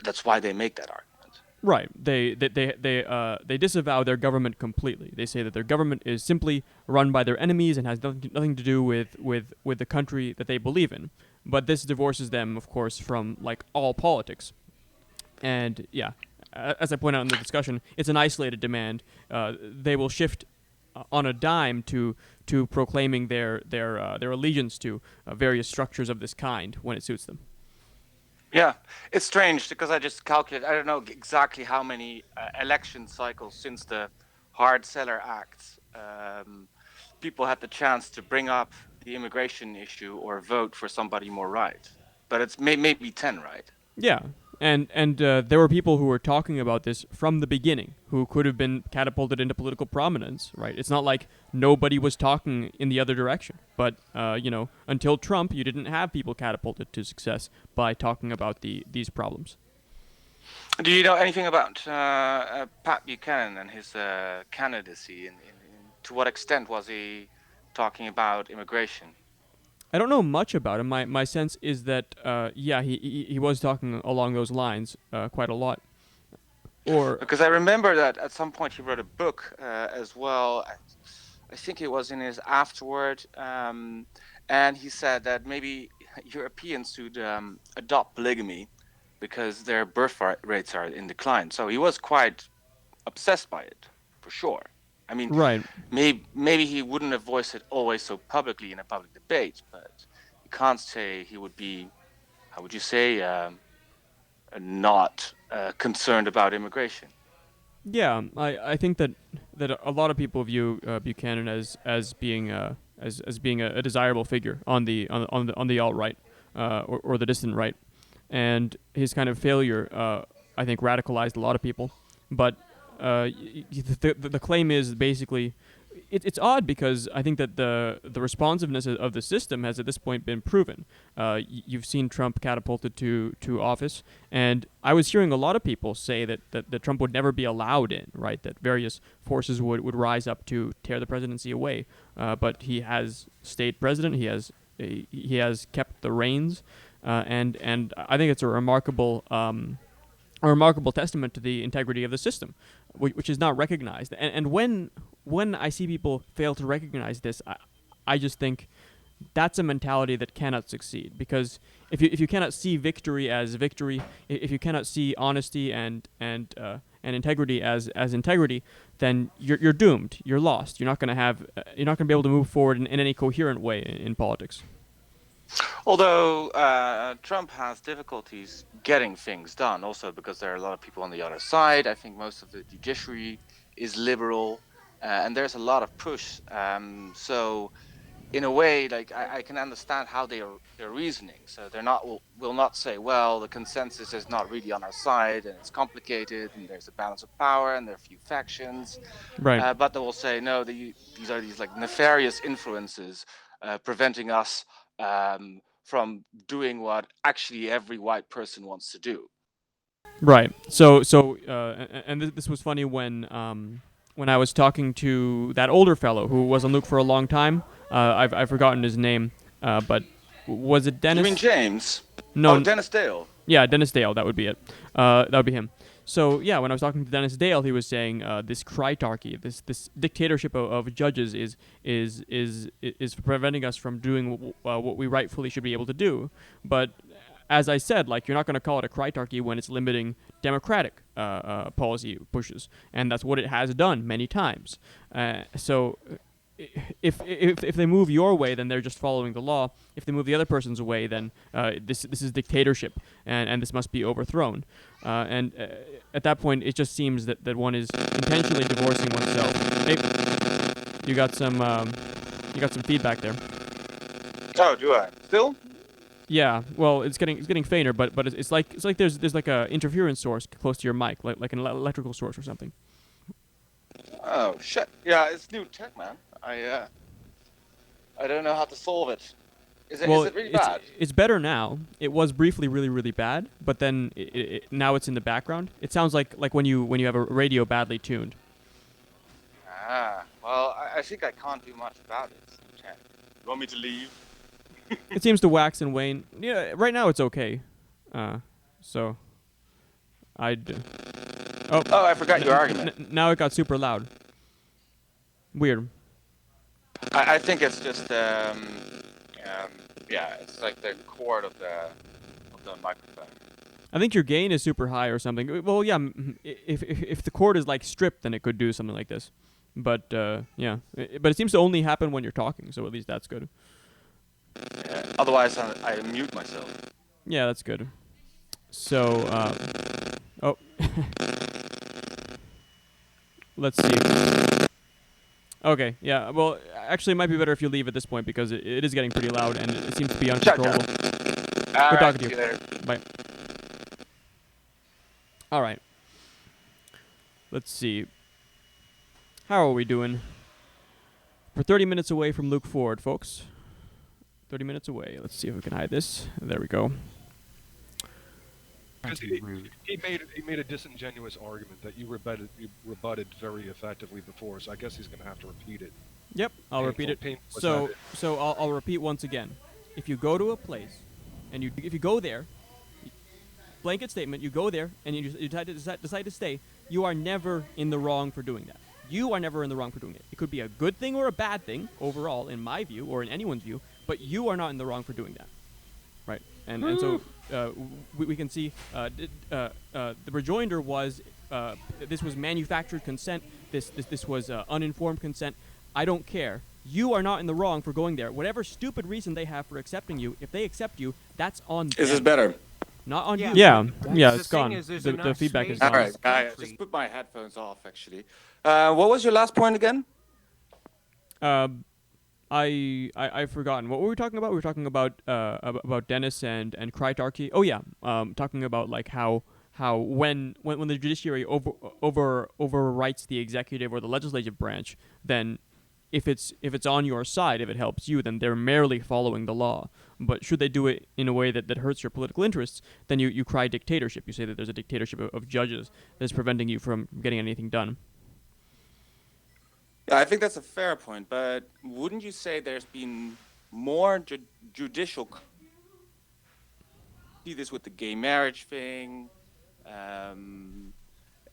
Speaker 12: That's why they make that argument.
Speaker 2: Right. They disavow their government completely. They say that their government is simply run by their enemies and has nothing to do with the country that they believe in. But this divorces them, of course, from like all politics. And yeah, as I point out in the discussion, it's an isolated demand. They will shift on a dime to proclaiming their allegiance to various structures of this kind when it suits them.
Speaker 12: Yeah, it's strange because I just calculated, I don't know exactly how many election cycles since the Hard Seller Act people had the chance to bring up the immigration issue or vote for somebody more right. But it's maybe 10, right?
Speaker 2: Yeah, and there were people who were talking about this from the beginning who could have been catapulted into political prominence, right? It's not like nobody was talking in the other direction. But, until Trump, you didn't have people catapulted to success by talking about these problems.
Speaker 12: Do you know anything about Pat Buchanan and his candidacy? And to what extent was he talking about immigration.
Speaker 2: I don't know much about him. My sense is that yeah, he was talking along those lines quite a lot. Or
Speaker 12: Because I remember that at some point he wrote a book as well. I think it was in his afterword, and he said that maybe Europeans should adopt polygamy because their birth rates are in decline. So he was quite obsessed by it, for sure. I mean,
Speaker 2: right.
Speaker 12: maybe he wouldn't have voiced it always so publicly in a public debate, but you can't say he would be, how would you say, not concerned about immigration.
Speaker 2: Yeah, I think that a lot of people view Buchanan as being as being a desirable figure on the alt right or the distant right, and his kind of failure I think radicalized a lot of people. But the claim is basically it's odd because I think that the responsiveness of the system has at this point been proven. You've seen Trump catapulted to office, and I was hearing a lot of people say that Trump would never be allowed in, right? That various forces would rise up to tear the presidency away. But he has stayed president. He has kept the reins, and I think it's a remarkable testament to the integrity of the system, which is not recognized. And when I see people fail to recognize this, I just think that's a mentality that cannot succeed. Because if you cannot see victory as victory, if you cannot see honesty and integrity as integrity, then you're doomed. You're lost. You're not going to be able to move forward in any coherent way in politics.
Speaker 12: Although Trump has difficulties getting things done, also because there are a lot of people on the other side. I think most of the judiciary is liberal, and there's a lot of push. So, in a way, like I can understand how they're reasoning. So they're not will not say, well, the consensus is not really on our side, and it's complicated, and there's a balance of power, and there are a few factions.
Speaker 2: Right.
Speaker 12: But they will say, no, these are these like nefarious influences preventing us from doing what actually every white person wants to do.
Speaker 2: Right. So and this was funny when I was talking to that older fellow who was on Luke for a long time. I've forgotten his name, but was it Dennis?
Speaker 12: You mean James?
Speaker 2: No.
Speaker 12: Oh, Dennis Dale.
Speaker 2: Yeah, Dennis Dale. That would be it. That would be him. So yeah, when I was talking to Dennis Dale, he was saying this critarchy, this dictatorship of judges is preventing us from doing what we rightfully should be able to do. But as I said, like, you're not going to call it a critarchy when it's limiting democratic policy pushes, and that's what it has done many times. So if they move your way, then they're just following the law. If they move the other person's way, then this is dictatorship, and this must be overthrown. And at that point, it just seems that one is intentionally divorcing oneself. Hey, you got some feedback there.
Speaker 12: Oh, do I still?
Speaker 2: Yeah, well, it's getting fainter, but it's like there's like a interference source close to your mic, like an electrical source or something.
Speaker 12: Oh shit! Yeah, it's new tech, man. I don't know how to solve it. Is it really bad?
Speaker 2: It's better now. It was briefly really, really bad, but then now it's in the background. It sounds like when you have a radio badly tuned.
Speaker 12: Well, I think I can't do much about it. Okay. You want me to leave?
Speaker 2: It seems to wax and wane. Yeah, right now it's okay. So I'd. Oh,
Speaker 12: I forgot your argument.
Speaker 2: Now it got super loud. Weird.
Speaker 12: I think it's just yeah, it's like the cord of the microphone.
Speaker 2: I think your gain is super high or something. Well, yeah, if the cord is like stripped, then it could do something like this. But yeah, but it seems to only happen when you're talking, so at least that's good.
Speaker 12: Otherwise, I mute myself.
Speaker 2: Yeah, that's good. So, oh, let's see. Okay, yeah. Well, actually, it might be better if you leave at this point because it is getting pretty loud and it seems to be uncontrollable. Good talking to you.
Speaker 12: Later.
Speaker 2: Bye. All right. Let's see. How are we doing? We're 30 minutes away from Luke Ford, folks. 30 minutes away. Let's see if we can hide this. There we go.
Speaker 9: Because he made a disingenuous argument that you rebutted very effectively before, so I guess he's going to have to repeat it.
Speaker 2: Yep, I'll repeat it. So I'll repeat once again. If you go to a place, and if you go there, blanket statement, you go there and you decide to stay, you are never in the wrong for doing that. You are never in the wrong for doing it. It could be a good thing or a bad thing overall, in my view or in anyone's view, but you are not in the wrong for doing that, right? And so we can see the rejoinder was this was manufactured consent. This was uninformed consent. I don't care. You are not in the wrong for going there. Whatever stupid reason they have for accepting you, if they accept you, that's on them.
Speaker 12: Is this better?
Speaker 2: Not on you.
Speaker 10: Yeah,
Speaker 2: It's gone. The feedback is
Speaker 12: All
Speaker 2: gone.
Speaker 12: right, I just put my headphones off, actually. What was your last point again?
Speaker 2: I've forgotten. What were we talking about? We were talking about Dennis and Krytarchy. Oh yeah, talking about like how when the judiciary overwrites the executive or the legislative branch, then if it's on your side, if it helps you, then they're merely following the law. But should they do it in a way that hurts your political interests, then you cry dictatorship. You say that there's a dictatorship of judges that's preventing you from getting anything done.
Speaker 12: Yeah, I think that's a fair point, but wouldn't you say there's been more judicial... See this with the gay marriage thing,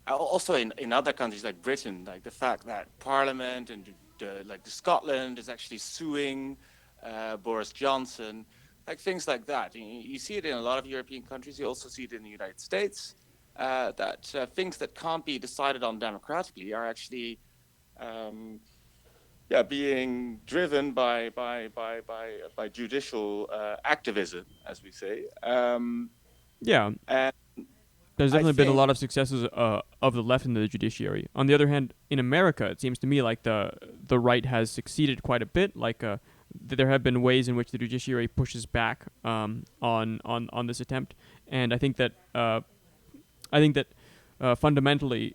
Speaker 12: also in other countries like Britain, like the fact that Parliament and the Scotland is actually suing Boris Johnson, like things like that. You see it in a lot of European countries. You also see it in the United States, that things that can't be decided on democratically are actually being driven by judicial activism, as we say.
Speaker 2: And
Speaker 12: there's
Speaker 2: definitely been a lot of successes of the left in the judiciary. On the other hand, in America, it seems to me like the right has succeeded quite a bit. Like there have been ways in which the judiciary pushes back on this attempt, and I think that fundamentally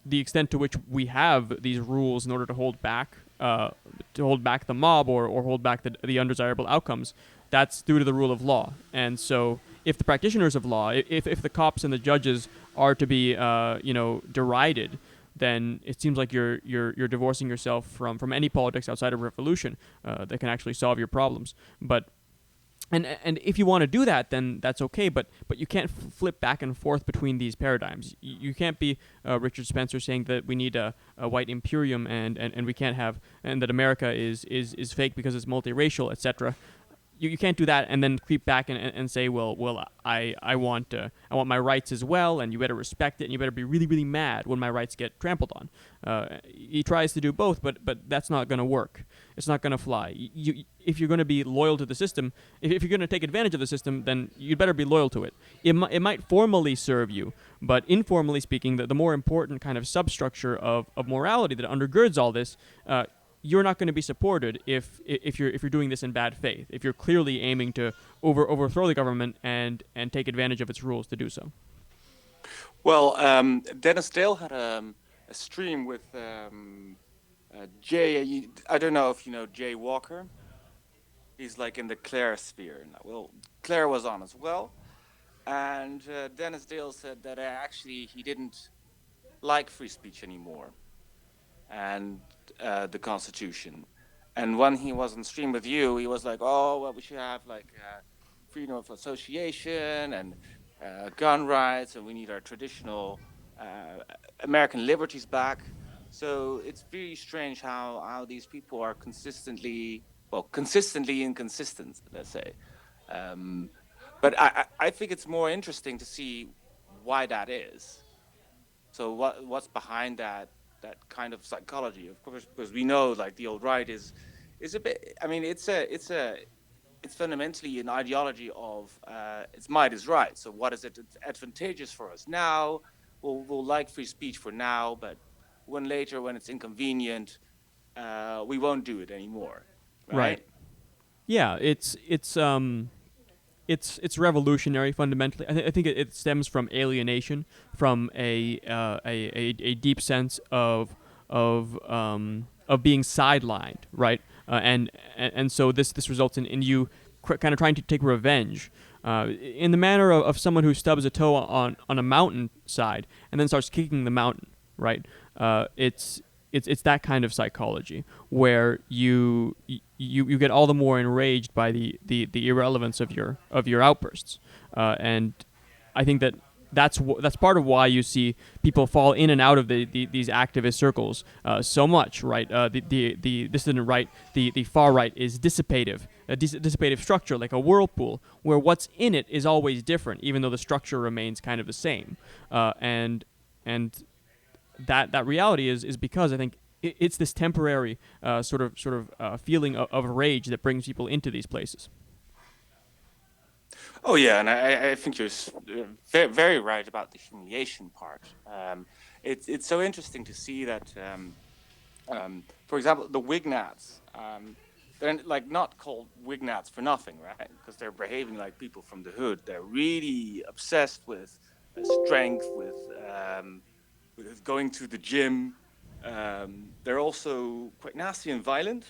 Speaker 2: the extent to which we have these rules in order to hold back the mob or hold back the undesirable outcomes, that's due to the rule of law. And so if the practitioners of law, if the cops and the judges are to be derided, then it seems like you're divorcing yourself from any politics outside of revolution that can actually solve your problems. But And if you want to do that, then that's okay. But you can't flip back and forth between these paradigms. You can't be Richard Spencer saying that we need a white imperium and we can't have, and that America is fake because it's multiracial, etc. You can't do that and then creep back and say, well, I want my rights as well, and you better respect it, and you better be really, really mad when my rights get trampled on. He tries to do both, but that's not going to work. It's not going to fly. If you're going to be loyal to the system, if you're going to take advantage of the system, then you better be loyal to it. It might formally serve you, but informally speaking, the more important kind of substructure of morality that undergirds all this, you're not going to be supported if you're doing this in bad faith. If you're clearly aiming to overthrow the government and take advantage of its rules to do so.
Speaker 12: Well, Dennis Dale had a stream with Jay. I don't know if you know Jay Walker. He's like in the Claire sphere. Well, Claire was on as well, and Dennis Dale said that actually he didn't like free speech anymore, and the Constitution. And when he was on stream with you, he was like, "Oh, well, we should have like freedom of association and gun rights, and we need our traditional American liberties back." So it's very strange how these people are consistently inconsistent, let's say. But I think it's more interesting to see why that is. So what's behind that kind of psychology? Of course, because we know like the alt-right is a bit. I mean, it's fundamentally an ideology of it's might is right. So what is it advantageous for us now? We'll like free speech for now, but when it's inconvenient, we won't do it anymore. Right?
Speaker 2: Yeah, it's revolutionary fundamentally. I think it stems from alienation, from a deep sense of being sidelined, right? And so this results in you kind of trying to take revenge, in the manner of someone who stubs a toe on a mountain side and then starts kicking the mountain, right? It's it's that kind of psychology where you get all the more enraged by the irrelevance of your outbursts, and I think that's part of why you see people fall in and out of these activist circles so much, right? The dissident right, the far right is dissipative, a dissipative structure like a whirlpool, where what's in it is always different, even though the structure remains kind of the same, and that reality is because I think it's this temporary sort of feeling of rage that brings people into these places.
Speaker 12: Oh yeah, and I think you're very, very right about the humiliation part. It's so interesting to see that, for example, the Wignats, they're like not called Wignats for nothing, right? Because they're behaving like people from the hood. They're really obsessed with strength, with going to the gym. They're also quite nasty and violent.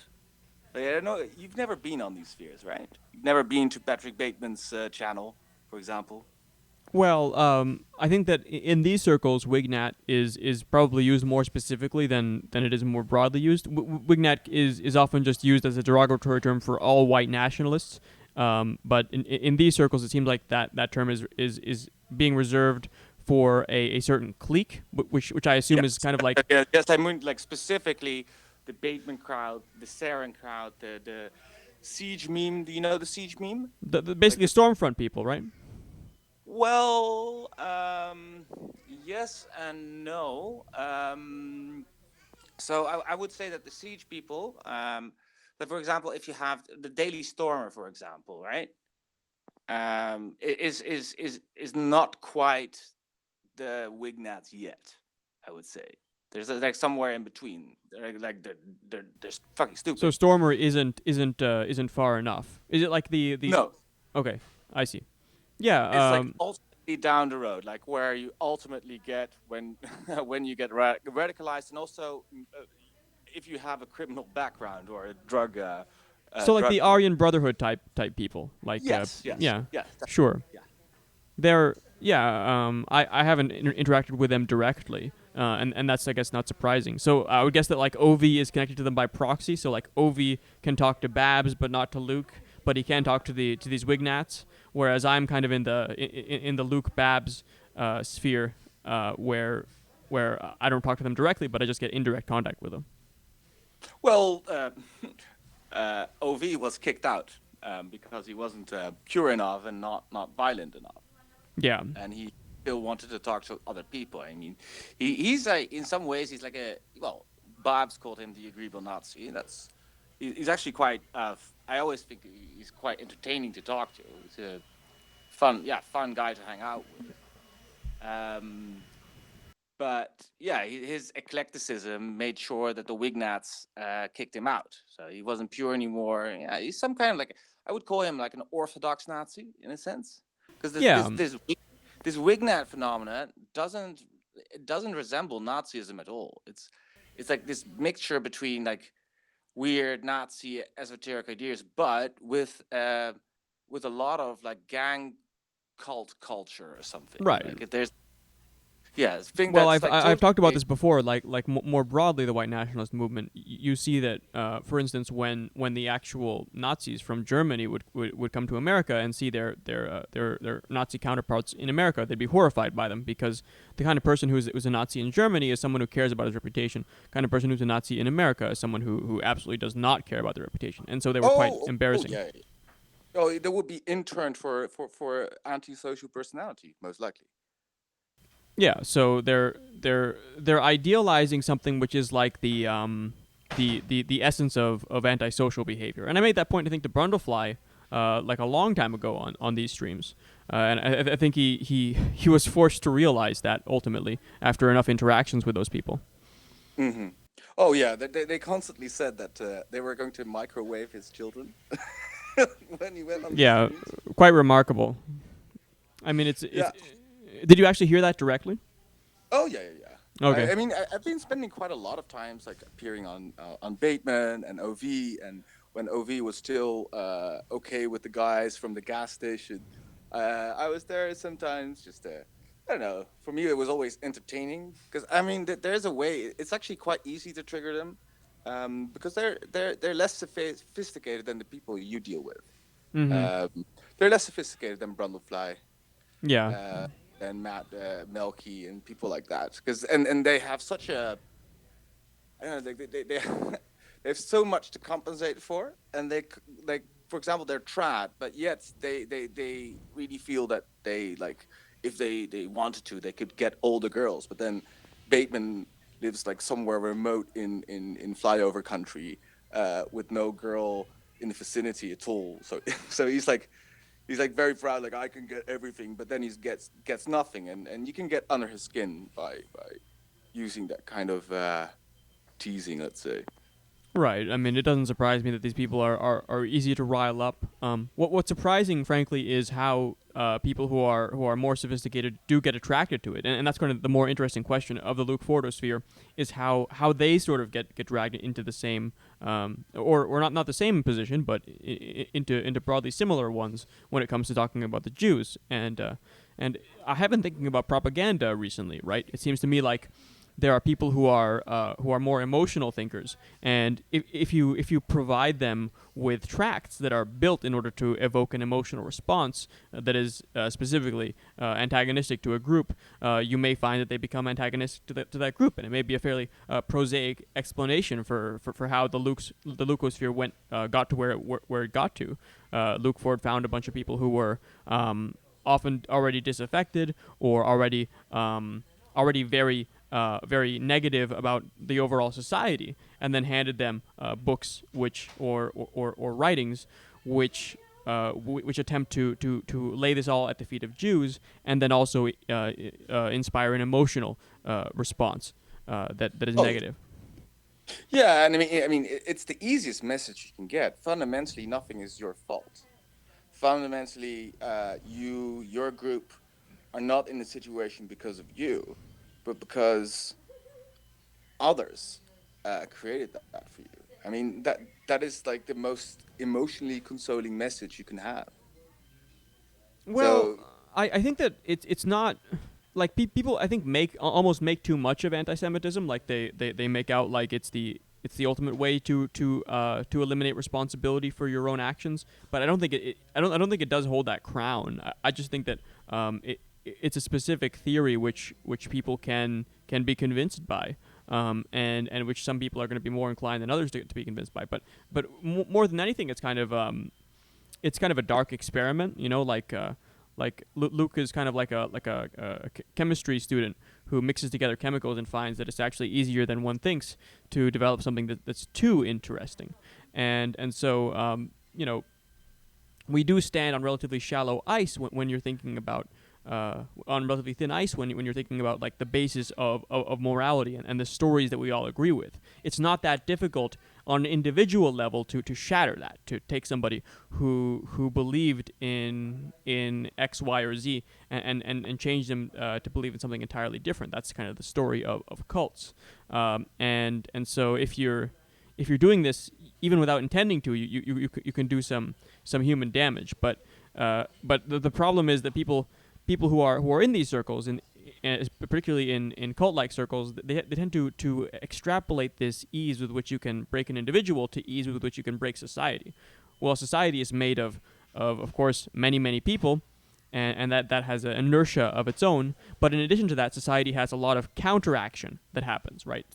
Speaker 12: I know you've never been on these spheres, right? You've never been to Patrick Bateman's channel, for example.
Speaker 2: Well, I think that in these circles, Wignat is probably used more specifically than it is more broadly used. Wignat is often just used as a derogatory term for all white nationalists. But in these circles, it seems like that term is being reserved for a certain clique, which I assume is kind of like
Speaker 12: yes, I mean like specifically the Bateman crowd, the Sarin crowd, the Siege meme. Do you know the Siege meme?
Speaker 2: Basically Stormfront people, right?
Speaker 12: Well, yes and no. So I would say that the Siege people, like for example, if you have the Daily Stormer, for example, right, is not quite the Wignats yet. I would say there's like somewhere in between. They're fucking stupid.
Speaker 2: So Stormer isn't far enough. Is it like the
Speaker 12: No.
Speaker 2: Okay, I see. Yeah,
Speaker 12: it's like ultimately down the road, like where you ultimately get when when you get radicalized, and also if you have a criminal background or a drug.
Speaker 2: So like the Aryan Brotherhood type people, like
Speaker 12: yes,
Speaker 2: yeah,
Speaker 12: sure.
Speaker 2: Yeah. They're I haven't interacted with them directly, and that's I guess not surprising. So I would guess that like OV is connected to them by proxy. So like OV can talk to Babs but not to Luke, but he can talk to these Wignats. Whereas I'm kind of in the Luke Babs sphere, where I don't talk to them directly, but I just get indirect contact with them.
Speaker 12: Well, OV was kicked out because he wasn't pure enough and not violent enough.
Speaker 2: Yeah.
Speaker 12: And he still wanted to talk to other people. I mean, he's in some ways he's like Babs called him the agreeable Nazi. He's actually quite. I always think he's quite entertaining to talk to. He's a fun guy to hang out with. But yeah, his eclecticism made sure that the Wignats kicked him out. So he wasn't pure anymore. Yeah, he's some kind of like, I would call him like an orthodox Nazi in a sense, because this Wignat phenomenon doesn't resemble Nazism at all. It's like this mixture between like weird Nazi esoteric ideas, but with a lot of like gang cult culture or something.
Speaker 2: Right.
Speaker 12: Like there's
Speaker 2: I've talked about this before. Like more broadly, the white nationalist movement. You see that, for instance, when the actual Nazis from Germany would come to America and see their Nazi counterparts in America, they'd be horrified by them, because the kind of person who's a Nazi in Germany is someone who cares about his reputation. The kind of person who's a Nazi in America is someone who absolutely does not care about their reputation, and so they were quite embarrassing.
Speaker 12: Oh, they would be interned for antisocial personality, most likely.
Speaker 2: Yeah, so they're idealizing something which is like the essence of antisocial behavior. And I made that point, I think, to Brundlefly like a long time ago on these streams, and I think he was forced to realize that ultimately after enough interactions with those people.
Speaker 12: Mm-hmm. Oh yeah, they constantly said that they were going to microwave his children when he went on.
Speaker 2: Yeah, quite remarkable. I mean, it's did you actually hear that directly?
Speaker 12: Oh yeah.
Speaker 2: Okay.
Speaker 12: I mean, I've been spending quite a lot of times like appearing on Bateman and OV, and when OV was still okay with the guys from the gas station, I was there sometimes just I don't know. For me, it was always entertaining because I mean, there's a way. It's actually quite easy to trigger them, because they're less sophisticated than the people you deal with.
Speaker 2: Mm-hmm.
Speaker 12: They're less sophisticated than Brundlefly,
Speaker 2: Yeah.
Speaker 12: uh, and Matt Melky and people like that. Because and they have such a, I don't know, they they have so much to compensate for, and like, for example, they're trad, but yet they really feel that they, like, if they wanted to, they could get older girls. But then Bateman lives like somewhere remote in flyover country, with no girl in the vicinity at all. So so he's like very proud, like, I can get everything, but then he gets nothing, and you can get under his skin by using that kind of teasing, let's say.
Speaker 2: Right. I mean, it doesn't surprise me that these people are easy to rile up. What's surprising, frankly, is how people who are more sophisticated do get attracted to it, and that's kind of the more interesting question of the Luke Fordosphere, is how they sort of get dragged into the same, or not the same position, but into broadly similar ones when it comes to talking about the Jews. And I have been thinking about propaganda recently. Right. It seems to me like there are people who are more emotional thinkers, and if you provide them with tracts that are built in order to evoke an emotional response that is specifically antagonistic to a group, you may find that they become antagonistic to that group, and it may be a fairly prosaic explanation for how the Lucosphere got to where it got to. Luke Ford found a bunch of people who were often already disaffected or already very negative about the overall society, and then handed them books or writings which attempt to lay this all at the feet of Jews, and then also inspire an emotional response that is negative.
Speaker 12: Yeah, and I mean, it's the easiest message you can get. Fundamentally, nothing is your fault. Fundamentally, your group are not in the situation because of you, but because others created that for you. I mean, that is like the most emotionally consoling message you can have.
Speaker 2: Well,
Speaker 12: So
Speaker 2: I think that it's not like people I think almost make too much of anti-Semitism. Like they make out like it's the ultimate way to eliminate responsibility for your own actions. But I don't think I don't think it does hold that crown. I just think that it's a specific theory which people can be convinced by. And which some people are going to be more inclined than others to be convinced by. But more than anything, it's kind of a dark experiment, like Luke is kind of like a chemistry student who mixes together chemicals and finds that it's actually easier than one thinks to develop something that's too interesting, and so we do stand on relatively shallow ice when you're thinking about on relatively thin ice when you're thinking about like the basis of morality and the stories that we all agree with. It's not that difficult on an individual level to shatter that, to take somebody who believed in X, Y, or Z and change them to believe in something entirely different. That's kind of the story of cults. And so if you're doing this even without intending to, you can do some human damage. But the problem is that people who are in these circles, and particularly in cult-like circles, they tend to extrapolate this ease with which you can break an individual to ease with which you can break society. Well, society is made of course, many people, and that has an inertia of its own. But in addition to that, society has a lot of counteraction that happens, right?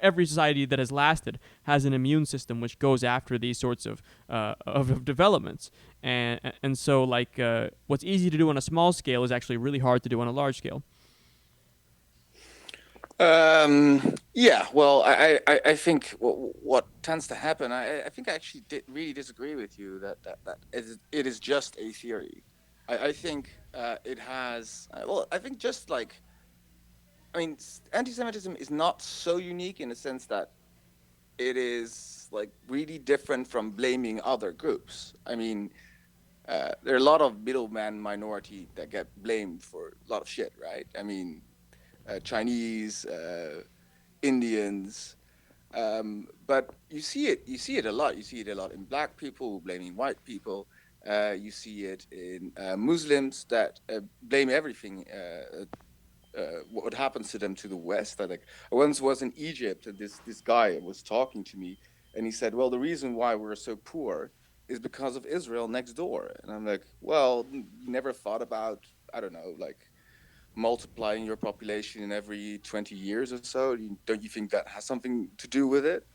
Speaker 2: Every society that has lasted has an immune system which goes after these sorts of developments. And so, like, what's easy to do on a small scale is actually really hard to do on a large scale.
Speaker 12: yeah, well, I think what tends to happen, I think I actually really disagree with you that it is just a theory. I think it has, well, I think just like, I mean, anti-Semitism is not so unique in the sense that it is like really different from blaming other groups. I mean, there are a lot of middleman minority that get blamed for a lot of shit, right? I mean, Chinese, Indians, but you see it a lot. You see it a lot in black people blaming white people.
Speaker 13: You see it in Muslims that blame everything. What happens to them to the West. Like I once was in Egypt, and this guy was talking to me, and he said, "Well, the reason why we're so poor is because of Israel next door." And I'm like, "Well, you never thought about, I don't know, like multiplying your population in every 20 years or so? Don't you think that has something to do with it?"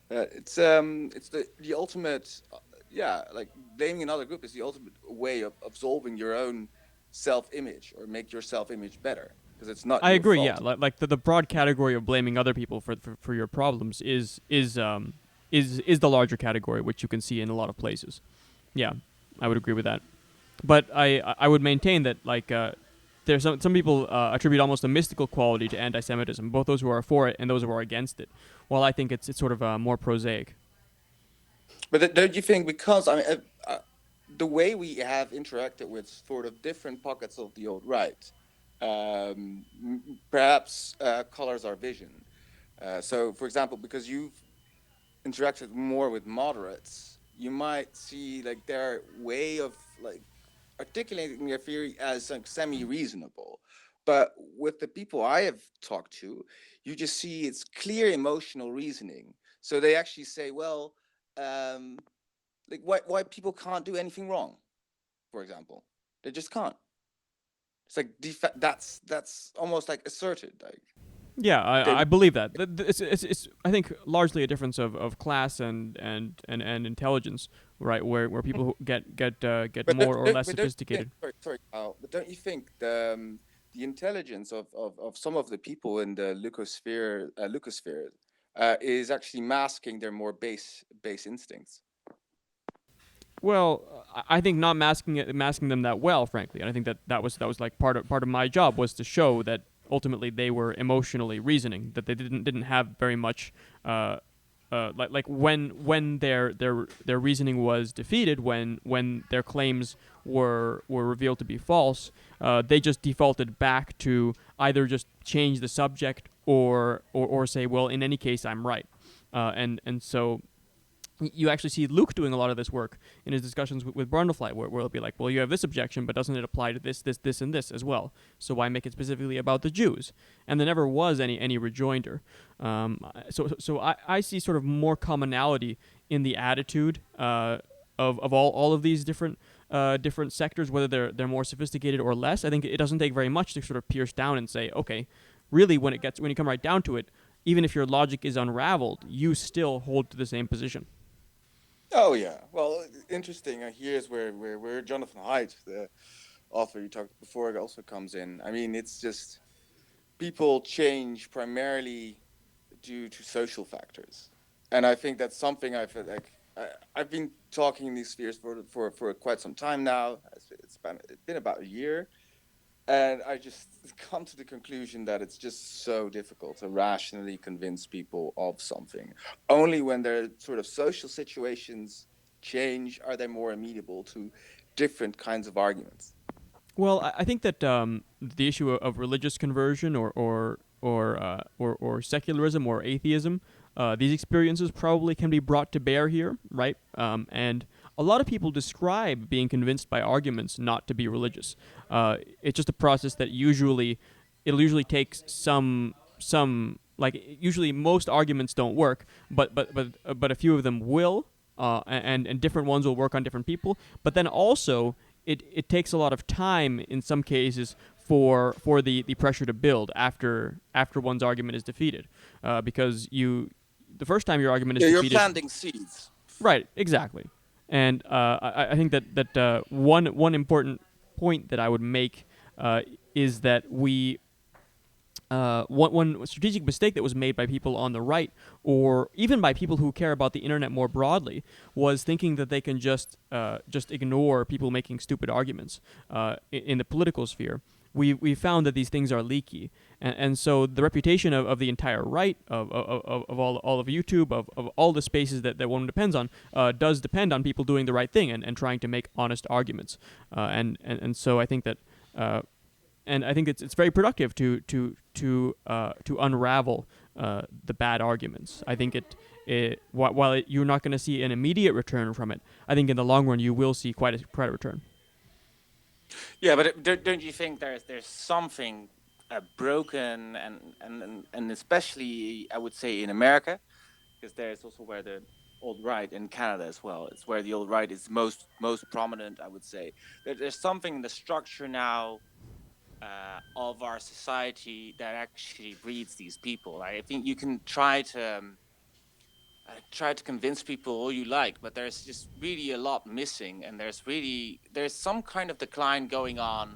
Speaker 13: It's the ultimate, yeah, like blaming another group is the ultimate way of solving your own self-image or make your self-image better because it's not
Speaker 2: I
Speaker 13: your
Speaker 2: agree. Yeah,
Speaker 13: fault.
Speaker 2: like the broad category of blaming other people for your problems is the larger category, which you can see in a lot of places. Yeah, I would agree with that. But I would maintain that there's some people attribute almost a mystical quality to anti-Semitism, both those who are for it and those who are against it. While I think it's sort of more prosaic.
Speaker 13: But don't you think because I mean the way we have interacted with sort of different pockets of the old right, perhaps colors our vision. So, for example, because you've interacted more with moderates, you might see like their way of like articulating their theory as like semi-reasonable. But with the people I have talked to, you just see it's clear emotional reasoning. So they actually say, well, like why people can't do anything wrong, for example, they just can't. It's like that's almost like asserted, like
Speaker 2: Yeah,
Speaker 13: they.
Speaker 2: I believe that. It's I think largely a difference of class and intelligence, right? Where people who get
Speaker 13: But
Speaker 2: more or less
Speaker 13: but don't you think,
Speaker 2: sophisticated.
Speaker 13: sorry, Kyle, but don't you think the intelligence of some of the people in the Lucosphere is actually masking their more base instincts?
Speaker 2: Well, I think not masking them that well, frankly, and I think that was like part of my job was to show that ultimately they were emotionally reasoning, that they didn't have very much, like when their reasoning was defeated, when their claims were revealed to be false, they just defaulted back to either just change the subject or say, well, in any case, I'm right, and so you actually see Luke doing a lot of this work in his discussions with Brundlefly, where he'll be like, well, you have this objection, but doesn't it apply to this, and this as well? So why make it specifically about the Jews? And there never was any rejoinder. So I see sort of more commonality in the attitude of all of these different sectors, whether they're more sophisticated or less. I think it doesn't take very much to sort of pierce down and say, okay, really, when you come right down to it, even if your logic is unraveled, you still hold to the same position.
Speaker 13: Oh yeah. Well, interesting. Here's where Jonathan Haidt, the author you talked before, also comes in. I mean, it's just people change primarily due to social factors, and I think that's something I've been talking in these spheres for quite some time now. It's been about a year, and I just come to the conclusion that it's just so difficult to rationally convince people of something. Only when their sort of social situations change are they more amenable to different kinds of arguments.
Speaker 2: Well, I think that the issue of religious conversion or secularism or atheism, these experiences probably can be brought to bear here, right? And a lot of people describe being convinced by arguments not to be religious. It's just a process that it'll usually take some like usually most arguments don't work, but a few of them will, and different ones will work on different people. But then also it takes a lot of time in some cases for the pressure to build after one's argument is defeated, because the first time your argument is
Speaker 13: Yeah, you're
Speaker 2: defeated,
Speaker 13: planting seeds.
Speaker 2: right? Exactly, and I think that one important point that I would make is that one strategic mistake that was made by people on the right, or even by people who care about the internet more broadly, was thinking that they can just ignore people making stupid arguments in the political sphere. We found that these things are leaky, and so the reputation of the entire right, of all of YouTube, of all the spaces that one depends on, does depend on people doing the right thing and trying to make honest arguments, and so I think that. And I think it's very productive to unravel the bad arguments. I think while you're not going to see an immediate return from it, I think in the long run you will see quite a return.
Speaker 12: Yeah, but don't you think there's something broken, and especially I would say in America, because there's also where the alt-right in Canada as well. It's where the alt-right is most prominent, I would say. There's something in the structure now of our society that actually breeds these people. I think you can try to convince people all you like, but there's just really a lot missing, and there's some kind of decline going on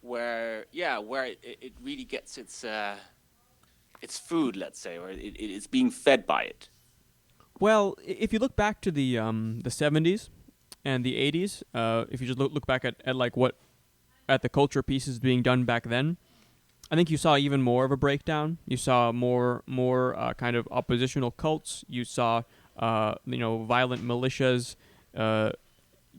Speaker 12: where it really gets its food, let's say, or it's being fed by it.
Speaker 2: Well, if you look back to the 70s and the 80s, if you just look back at like what at the culture pieces being done back then, I think you saw even more of a breakdown. You saw more kind of oppositional cults. You saw violent militias.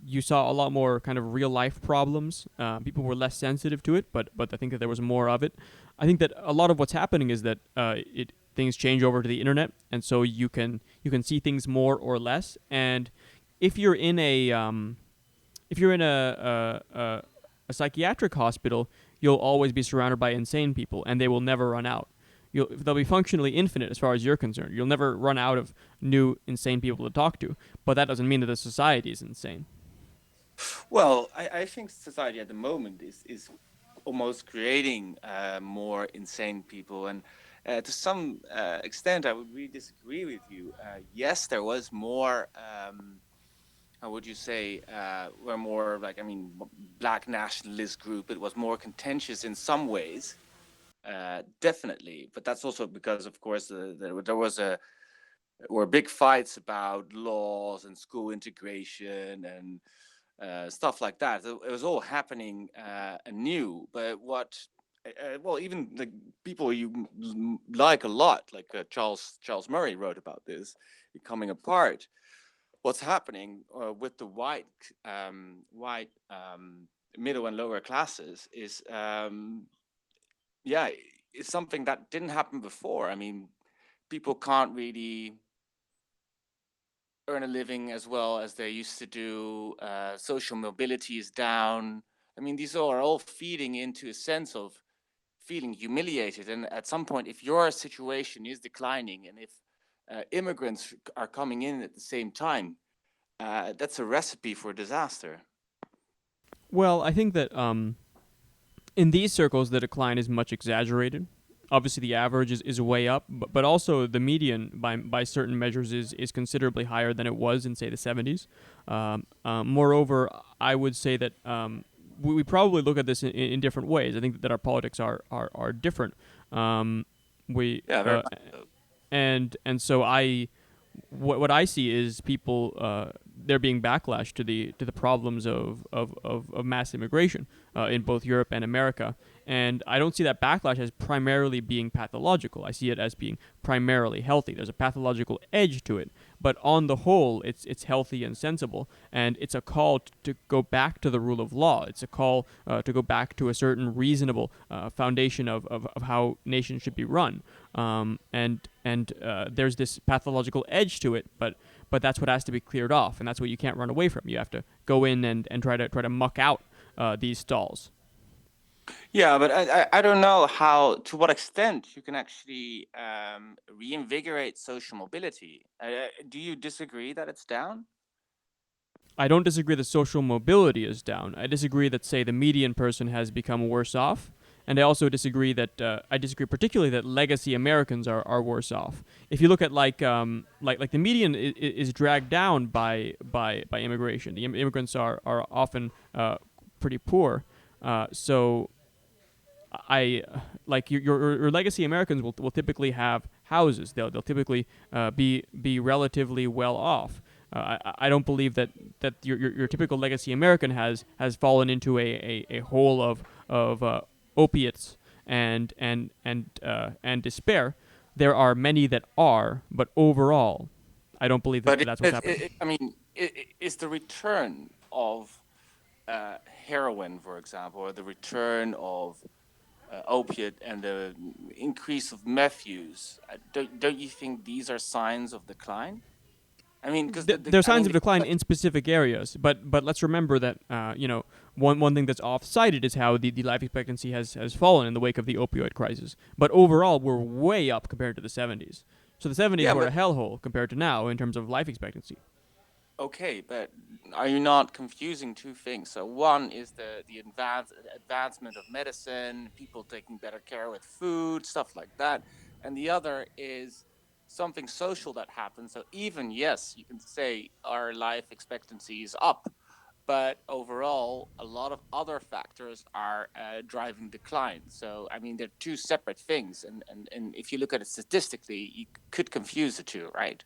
Speaker 2: You saw a lot more kind of real life problems. People were less sensitive to it, but I think that there was more of it. I think that a lot of what's happening is that things change over to the internet, and so you can see things more or less. And if you're in a psychiatric hospital, you'll always be surrounded by insane people, and they will never run out. They'll be functionally infinite as far as you're concerned. You'll never run out of new insane people to talk to, but that doesn't mean that the society is insane.
Speaker 12: Well, I think society at the moment is almost creating more insane people, and to some extent, I would really disagree with you. Yes, there was more. How would you say? Were more like, I mean, black nationalist group. It was more contentious in some ways, definitely. But that's also because, of course, there were big fights about laws and school integration and stuff like that. It was all happening anew. But well, even the people you like a lot, like Charles Murray wrote about this, coming apart. What's happening with the white middle and lower classes is it's something that didn't happen before. I mean, people can't really earn a living as well as they used to do. Social mobility is down. I mean, these are all feeding into a sense of feeling humiliated. And at some point, if your situation is declining, and if immigrants are coming in at the same time, that's a recipe for disaster.
Speaker 2: Well, I think that in these circles, the decline is much exaggerated. Obviously, the average is way up, but also the median by certain measures is considerably higher than it was in, say, the 70s. Moreover, I would say that we probably look at this in different ways. I think that our politics are different. And so what I see is people there being backlash to the problems of mass immigration in both Europe and America, and I don't see that backlash as primarily being pathological. I see it as being primarily healthy. There's a pathological edge to it, but on the whole, it's healthy and sensible, and it's a call to go back to the rule of law. It's a call to go back to a certain reasonable foundation of how nations should be run. And there's this pathological edge to it, but that's what has to be cleared off, and that's what you can't run away from. You have to go in and try to muck out these stalls.
Speaker 12: Yeah, but I don't know to what extent you can actually reinvigorate social mobility. Do you disagree that it's down?
Speaker 2: I don't disagree that social mobility is down. I disagree that, say, the median person has become worse off. And I also disagree particularly that legacy Americans are worse off. If you look at like the median is dragged down by immigration. The immigrants are often pretty poor. So I like your legacy Americans will typically have houses. They'll typically be relatively well off. I don't believe that your typical legacy American has fallen into a hole of opiates and despair. There are many that are, but overall, I don't believe that's what's happening.
Speaker 12: I mean, is the return of heroin, for example, or the return of opiate and the increase of meth use, don't you think these are signs of decline? I mean, because
Speaker 2: There are
Speaker 12: I
Speaker 2: signs
Speaker 12: mean,
Speaker 2: of decline in specific areas, but let's remember that one thing that's off-cited is how the life expectancy has fallen in the wake of the opioid crisis. But overall, we're way up compared to the 70s. So the 70s
Speaker 12: yeah,
Speaker 2: were
Speaker 12: but
Speaker 2: a hellhole compared to now in terms of life expectancy.
Speaker 12: okay, but are you not confusing two things? So one is the advancement of medicine, people taking better care with food, stuff like that, and the other is something social that happens. So even yes, you can say our life expectancy is up, but overall, a lot of other factors are driving decline. So I mean, they're two separate things, and if you look at it statistically, you could confuse the two, right?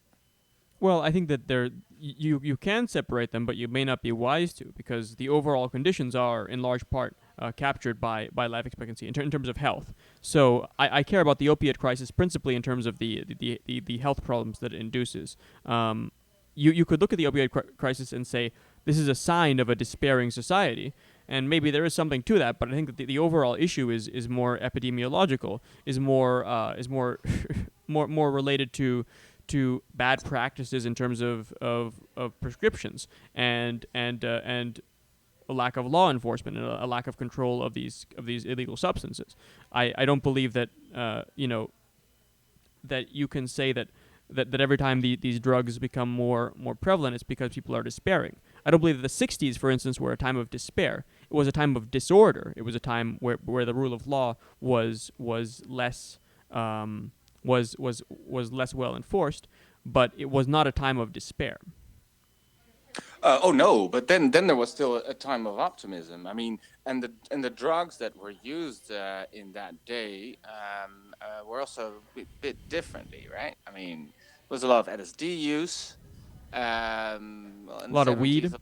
Speaker 2: Well, I think that you can separate them, but you may not be wise to, because the overall conditions are in large part captured by life expectancy in terms of health. So I care about the opiate crisis principally in terms of the health problems that it induces. You could look at the opioid crisis and say this is a sign of a despairing society, and maybe there is something to that. But I think that the overall issue is more epidemiological, is more more related to bad practices in terms of prescriptions and a lack of law enforcement and a lack of control of these illegal substances. I don't believe that that you can say that every time these drugs become more prevalent, it's because people are despairing. I don't believe that the 60s, for instance, were a time of despair. It was a time of disorder. It was a time where the rule of law was less was less well enforced, but it was not a time of despair.
Speaker 12: Oh no, but then there was still a time of optimism. I mean, and the drugs that were used in that day were also a bit differently, right? I mean, there was a lot of LSD use
Speaker 2: A
Speaker 12: in the
Speaker 2: lot of weed.
Speaker 12: 70s.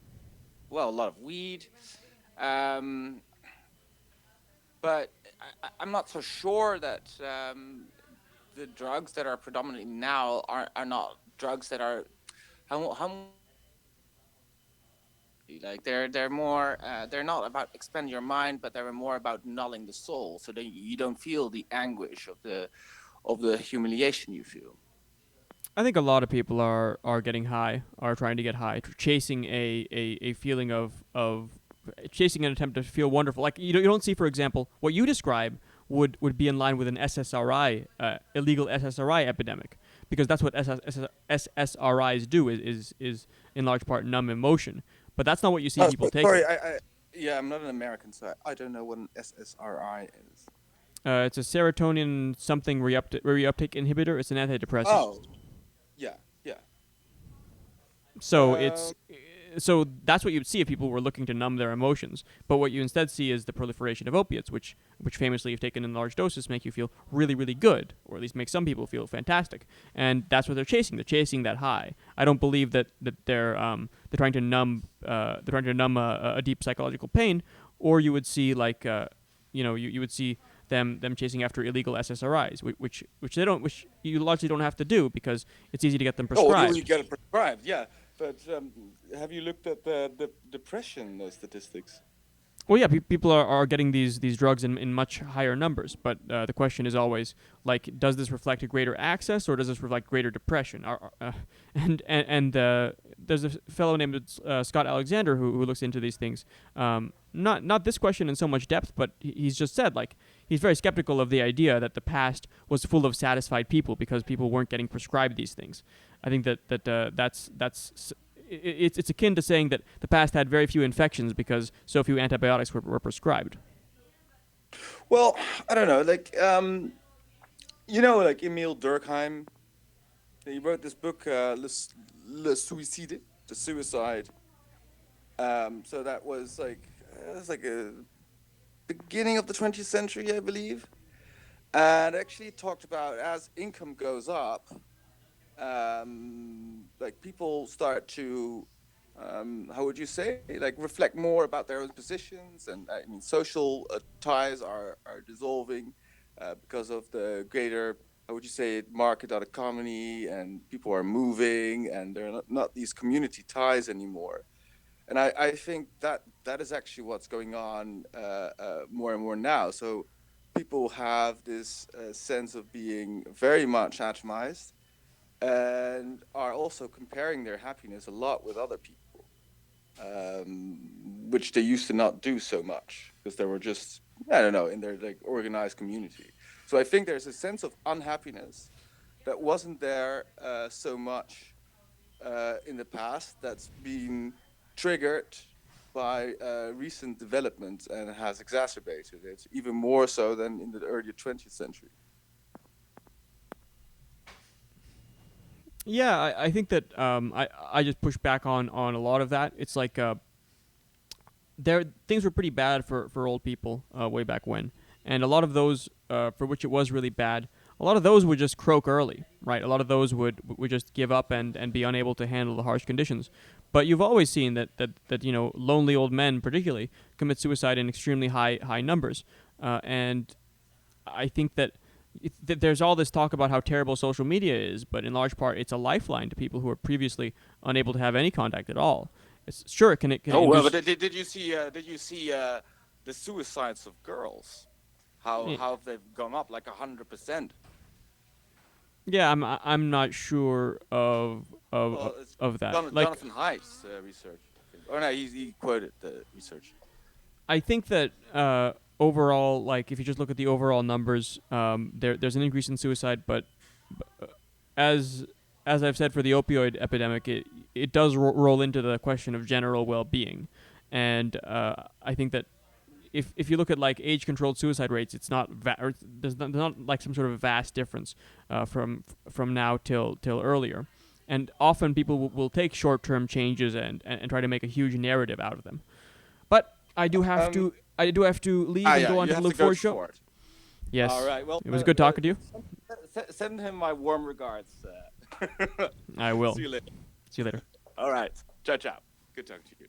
Speaker 12: Well, a lot of weed, um, but I'm not so sure that the drugs that are predominantly now are not drugs that are how like they're more they're not about expand your mind, but they're more about nulling the soul, so that you don't feel the anguish of the humiliation you feel.
Speaker 2: I think a lot of people are getting high, are trying to get high, chasing a feeling of chasing an attempt to feel wonderful. Like you don't see, for example, what you describe would be in line with an SSRI, illegal SSRI epidemic, because that's what SSRIs do is in large part numb emotion. But that's not what you see people taking.
Speaker 13: Sorry, yeah, I'm not an American, so I don't know what an SSRI is.
Speaker 2: It's a serotonin something reuptake inhibitor. It's an antidepressant.
Speaker 13: Oh, yeah, yeah.
Speaker 2: So so that's what you'd see if people were looking to numb their emotions. But what you instead see is the proliferation of opiates, which famously, if taken in large doses, make you feel really, really good, or at least make some people feel fantastic. And that's what they're chasing. They're chasing that high. I don't believe that they're trying to numb a deep psychological pain, or you would see like you would see them chasing after illegal SSRIs, which you largely don't have to do because it's easy to get them prescribed.
Speaker 13: Oh, you get it prescribed, yeah. But have you looked at the depression statistics?
Speaker 2: Well, yeah, people are getting these drugs in much higher numbers, but the question is always like, does this reflect a greater access or does this reflect greater depression? And there's a fellow named Scott Alexander who looks into these things. Not this question in so much depth, but he's just said like he's very skeptical of the idea that the past was full of satisfied people because people weren't getting prescribed these things. I think that's it's akin to saying that the past had very few infections because so few antibiotics were prescribed.
Speaker 13: Well, I don't know, like like Emil Durkheim. He wrote this book, Le Suicide, the suicide. So that was like a beginning of the 20th century, I believe, and actually talked about as income goes up, like people start to how would you say, like reflect more about their own positions, and I mean social ties are dissolving because of the greater, how would you say it, market economy, and people are moving and they're not these community ties anymore. And I think that is actually what's going on more and more now. So people have this sense of being very much atomized and are also comparing their happiness a lot with other people, which they used to not do so much because they were just, I don't know, in their like organized community. So I think there's a sense of unhappiness that wasn't there so much in the past, that's been triggered by recent developments and has exacerbated it even more so than in the earlier 20th century.
Speaker 2: Yeah, I think that I just push back on a lot of that. It's like there things were pretty bad for old people way back when, and a lot of those for which it was really bad, a lot of those would just croak early, right? A lot of those would just give up and be unable to handle the harsh conditions. But you've always seen that lonely old men particularly commit suicide in extremely high numbers, and I think that there's all this talk about how terrible social media is, but in large part, it's a lifeline to people who are previously unable to have any contact at all. It can
Speaker 12: Oh well,
Speaker 2: induce.
Speaker 12: but did you see the suicides of girls? How they've gone up like 100%?
Speaker 2: Yeah, I'm not sure
Speaker 12: Well, it's
Speaker 2: of that.
Speaker 12: Jonathan Haidt's research, I think. Or no, he quoted the research.
Speaker 2: I think that overall, like if you just look at the overall numbers, there's an increase in suicide, but as I've said for the opioid epidemic, it does roll into the question of general well-being, and I think that if you look at like age-controlled suicide rates, it's not there's not like some sort of vast difference from now till earlier, and often people will take short-term changes and try to make a huge narrative out of them. But I do have to leave and go on to the Luke Ford show. Yes.
Speaker 12: All right. Well,
Speaker 2: it was good talking to you.
Speaker 12: Send him my warm regards.
Speaker 2: I will.
Speaker 12: See you later.
Speaker 2: See you later.
Speaker 12: All right. Ciao, ciao. Good talking to you.